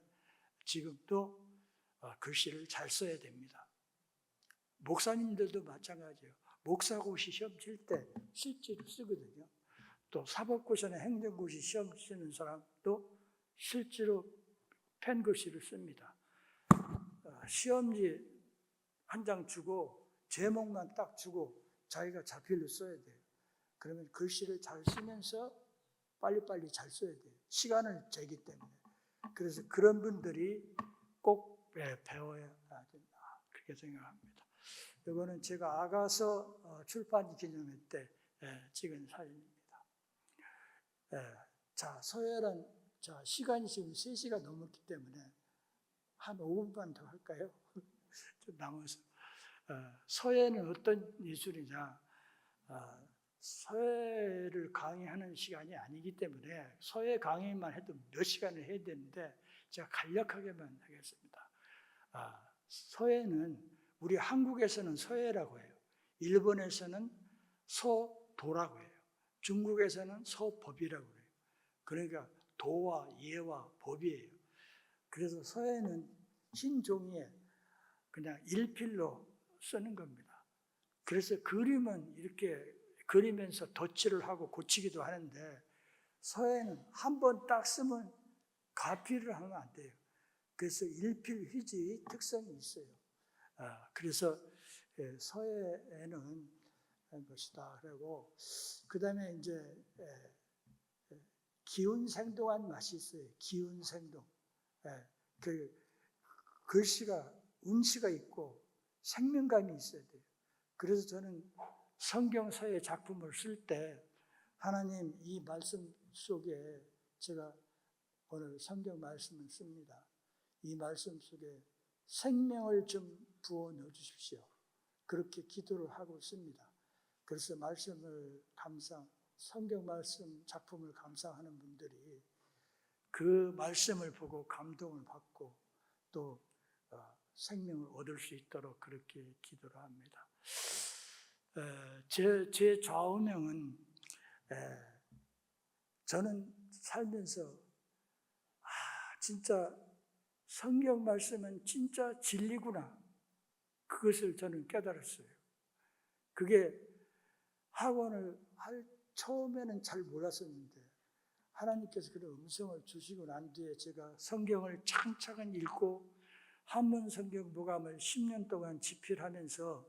지금도 글씨를 잘 써야 됩니다. 목사님들도 마찬가지예요. 목사고시 시험 칠 때 실제로 쓰거든요. 또 사법고시나 행정고시 시험 치는 사람도 실제로 펜글씨를 씁니다. 시험지 한 장 주고 제목만 딱 주고 자기가 자필로 써야 돼요. 그러면 글씨를 잘 쓰면서 빨리빨리 잘 써야 돼요. 시간을 재기 때문에. 그래서 그런 분들이 꼭 배워야 된다. 그렇게 생각합니다. 이거는 제가 아가서 출판 기념회 때 찍은 사진입니다. 자, 서예란 시간이 지금 3시가 넘었기 때문에 한 5분만 더 할까요? 좀 남아서. 서예는 어떤 예술이냐? 서예를 강의하는 시간이 아니기 때문에 서예 강의만 해도 몇 시간을 해야 되는데 제가 간략하게만 하겠습니다. 서예는 우리 한국에서는 서예라고 해요. 일본에서는 서도라고 해요. 중국에서는 서법이라고 해요. 그러니까 도와 예와 법이에요. 그래서 서예는 흰 종이에 그냥 일필로 쓰는 겁니다. 그래서 그림은 이렇게 그리면서 덧칠을 하고 고치기도 하는데 서예는 한 번 딱 쓰면 가필을 하면 안 돼요. 그래서 일필휘지 특성이 있어요. 그래서 서예에는 것이다. 그리고 그 다음에 이제 기운생동한 맛이 있어요. 기운생동. 그 글씨가 운치가 있고 생명감이 있어야 돼요. 그래서 저는 성경서의 작품을 쓸 때 하나님 이 말씀 속에 제가 오늘 성경 말씀을 씁니다. 이 말씀 속에 생명을 좀 부어 넣어 주십시오. 그렇게 기도를 하고 씁니다. 그래서 말씀을 성경 말씀 작품을 감상하는 분들이 그 말씀을 보고 감동을 받고 또 생명을 얻을 수 있도록 그렇게 기도를 합니다. 제 좌우명은 저는 살면서 진짜 성경 말씀은 진짜 진리구나. 그것을 저는 깨달았어요. 그게 학원을 할 처음에는 잘 몰랐었는데 하나님께서 그런 음성을 주시고 난 뒤에 제가 성경을 차근차근 읽고 한문 성경 모감을 10년 동안 집필하면서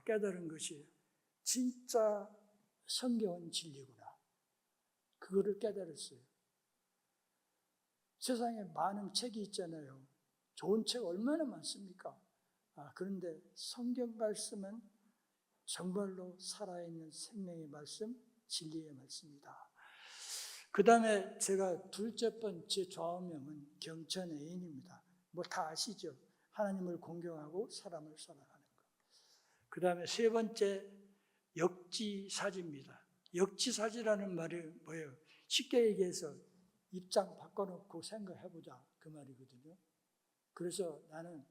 깨달은 것이 진짜 성경은 진리구나. 그거를 깨달았어요. 세상에 많은 책이 있잖아요. 좋은 책 얼마나 많습니까? 그런데 성경 말씀은 정말로 살아있는 생명의 말씀, 진리의 말씀이다. 그 다음에 제가 둘째 번째 좌우명은 경천애인입니다. 뭐 다 아시죠? 하나님을 공경하고 사람을 사랑하는 것. 그 다음에 세 번째 역지사지입니다. 역지사지라는 말이 뭐예요? 쉽게 얘기해서 입장 바꿔놓고 생각해보자 그 말이거든요. 그래서 나는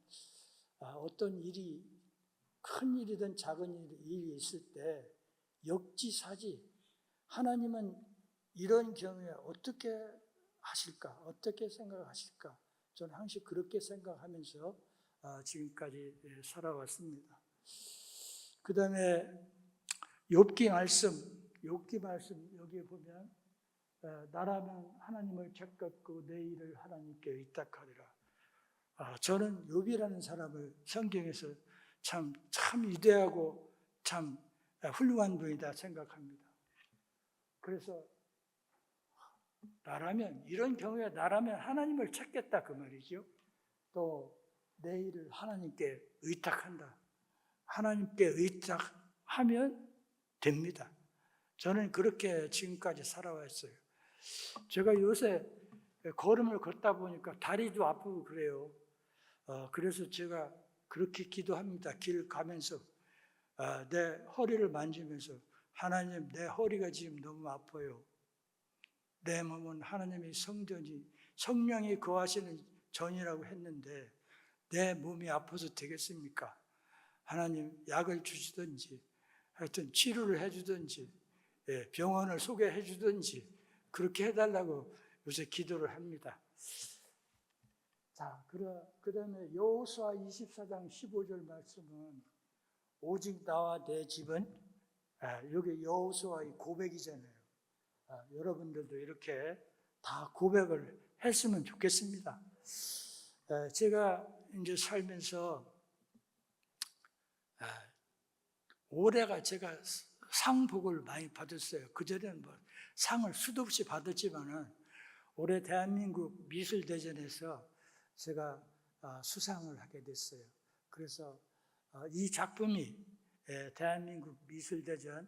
어떤 일이 큰 일이든 작은 일이 있을 때 역지사지, 하나님은 이런 경우에 어떻게 하실까? 어떻게 생각하실까? 저는 항상 그렇게 생각하면서 지금까지 살아왔습니다. 그 다음에 욥기 말씀 여기에 보면 나라면 하나님을 책같고 내 일을 하나님께 의탁하리라. 저는 욥이라는 사람을 성경에서 참 위대하고 참 훌륭한 분이다 생각합니다. 그래서 나라면 이런 경우에 나라면 하나님을 찾겠다 그 말이죠. 또 내 일을 하나님께 의탁한다. 하나님께 의탁하면 됩니다. 저는 그렇게 지금까지 살아왔어요. 제가 요새 걸음을 걷다 보니까 다리도 아프고 그래요. 그래서 제가 그렇게 기도합니다. 길 가면서 내 허리를 만지면서 하나님 내 허리가 지금 너무 아파요. 내 몸은 하나님의 성전이 성령이 거하시는 전이라고 했는데 내 몸이 아파서 되겠습니까? 하나님 약을 주시든지 하여튼 치료를 해주든지 병원을 소개해 주든지 그렇게 해달라고 요새 기도를 합니다. 자, 그 다음에 여호수아 24장 15절 말씀은 오직 나와 내 집은 여기 여호수아의 고백이잖아요. 여러분들도 이렇게 다 고백을 했으면 좋겠습니다. 제가 이제 살면서 올해가 제가 상복을 많이 받았어요. 그전에는 뭐 상을 수도 없이 받았지만은 올해 대한민국 미술대전에서 제가 수상을 하게 됐어요. 그래서 이 작품이 대한민국 미술대전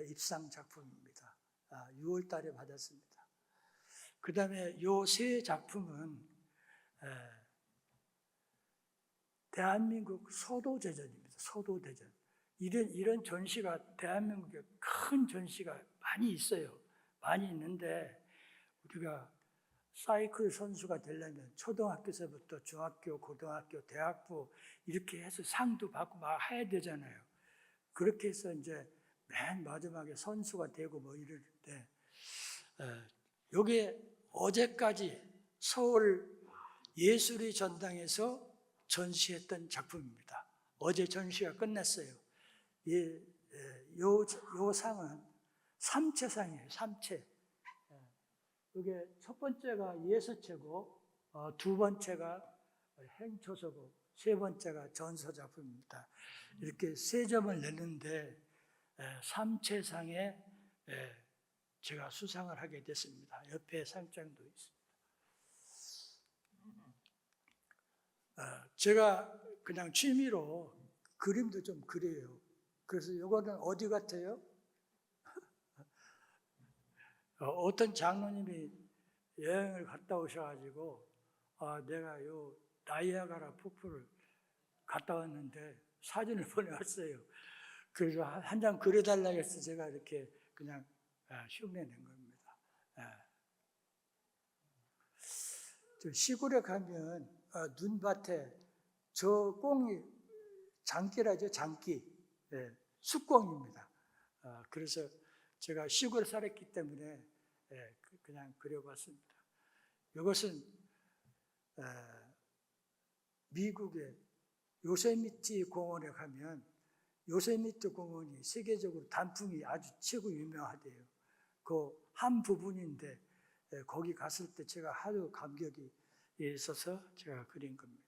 입상 작품입니다. 6월 달에 받았습니다. 그 다음에 요 세 작품은 대한민국 소도대전입니다. 소도대전. 이런 전시가 대한민국에 큰 전시가 많이 있어요. 많이 있는데 우리가 사이클 선수가 되려면 초등학교에서부터 중학교, 고등학교, 대학부 이렇게 해서 상도 받고 막 해야 되잖아요. 그렇게 해서 이제 맨 마지막에 선수가 되고 뭐 이럴 때 요게 어제까지 서울 예술의 전당에서 전시했던 작품입니다. 어제 전시가 끝났어요. 요 상은 삼체상이에요. 삼체. 이게 첫 번째가 예서체고 두 번째가 행초서고 세 번째가 전서작품입니다. 이렇게 세 점을 냈는데 삼체상에 제가 수상을 하게 됐습니다. 옆에 상장도 있습니다. 제가 그냥 취미로 그림도 좀 그려요. 그래서 이거는 어디 같아요? 어떤 장로님이 여행을 갔다 오셔가지고 내가 요 나이아가라 폭포를 갔다 왔는데 사진을 보내왔어요. 그래서 한 장 그려달라고 해서 제가 이렇게 그냥 흉내낸 겁니다. 시골에 가면 눈밭에 저 꽁이 장기라죠, 장기. 숫꽁입니다. 그래서 제가 시골에 살았기 때문에 그냥 그려봤습니다. 이것은 미국의 요세미티 공원에 가면 요세미티 공원이 세계적으로 단풍이 아주 최고 유명하대요. 그 한 부분인데 거기 갔을 때 제가 하도 감격이 있어서 제가 그린 겁니다.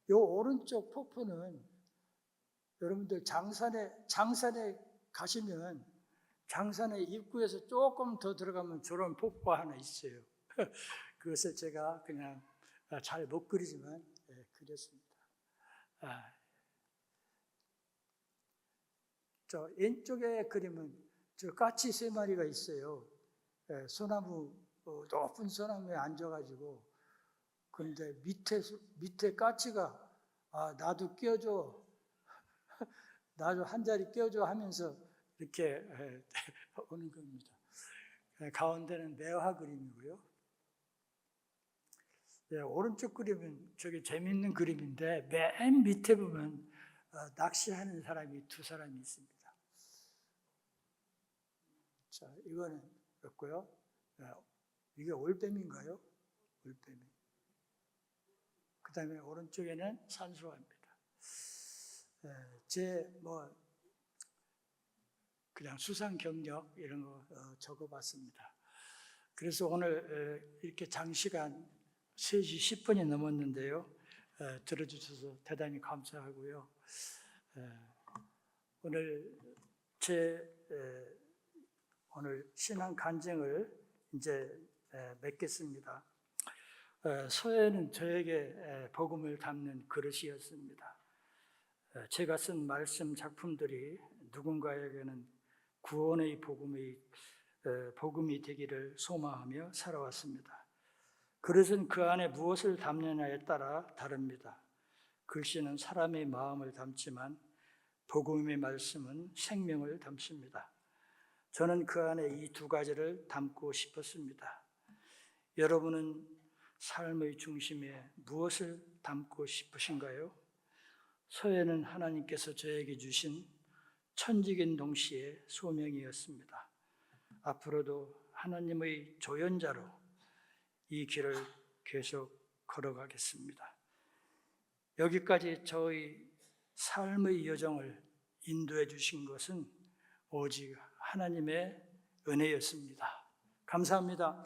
이 오른쪽 폭포는 여러분들 장산에 가시면 장산의 입구에서 조금 더 들어가면 저런 폭포가 하나 있어요. 그것을 제가 그냥 잘 못 그리지만 그렸습니다. 저 왼쪽에 그림은 저 까치 3마리가 있어요. 소나무, 높은 소나무에 앉아가지고, 그런데 밑에 까치가 나도 끼워줘, 나도 한 자리 끼워줘 하면서 이렇게 오는 겁니다. 가운데는 매화 그림이고요. 오른쪽 그림은 저기 재밌는 그림인데 맨 밑에 보면 낚시하는 사람이 2사람이 있습니다. 자, 이거는 였고요. 이게 올빼미인가요? 올빼미. 그 다음에 오른쪽에는 산수화입니다. 그냥 수상 경력 이런 거 적어봤습니다. 그래서 오늘 이렇게 장시간 3시 10분이 넘었는데요. 들어주셔서 대단히 감사하고요. 오늘 신앙 간증을 이제 맺겠습니다. 서예는 저에게 복음을 담는 그릇이었습니다. 제가 쓴 말씀 작품들이 누군가에게는 구원의 복음이 되기를 소망하며 살아왔습니다. 그릇은 그 안에 무엇을 담느냐에 따라 다릅니다. 글씨는 사람의 마음을 담지만 복음의 말씀은 생명을 담습니다. 저는 그 안에 이 2가지를 담고 싶었습니다. 여러분은 삶의 중심에 무엇을 담고 싶으신가요? 서예는 하나님께서 저에게 주신 천직인 동시에 소명이었습니다. 앞으로도 하나님의 조연자로 이 길을 계속 걸어가겠습니다. 여기까지 저의 삶의 여정을 인도해 주신 것은 오직 하나님의 은혜였습니다. 감사합니다.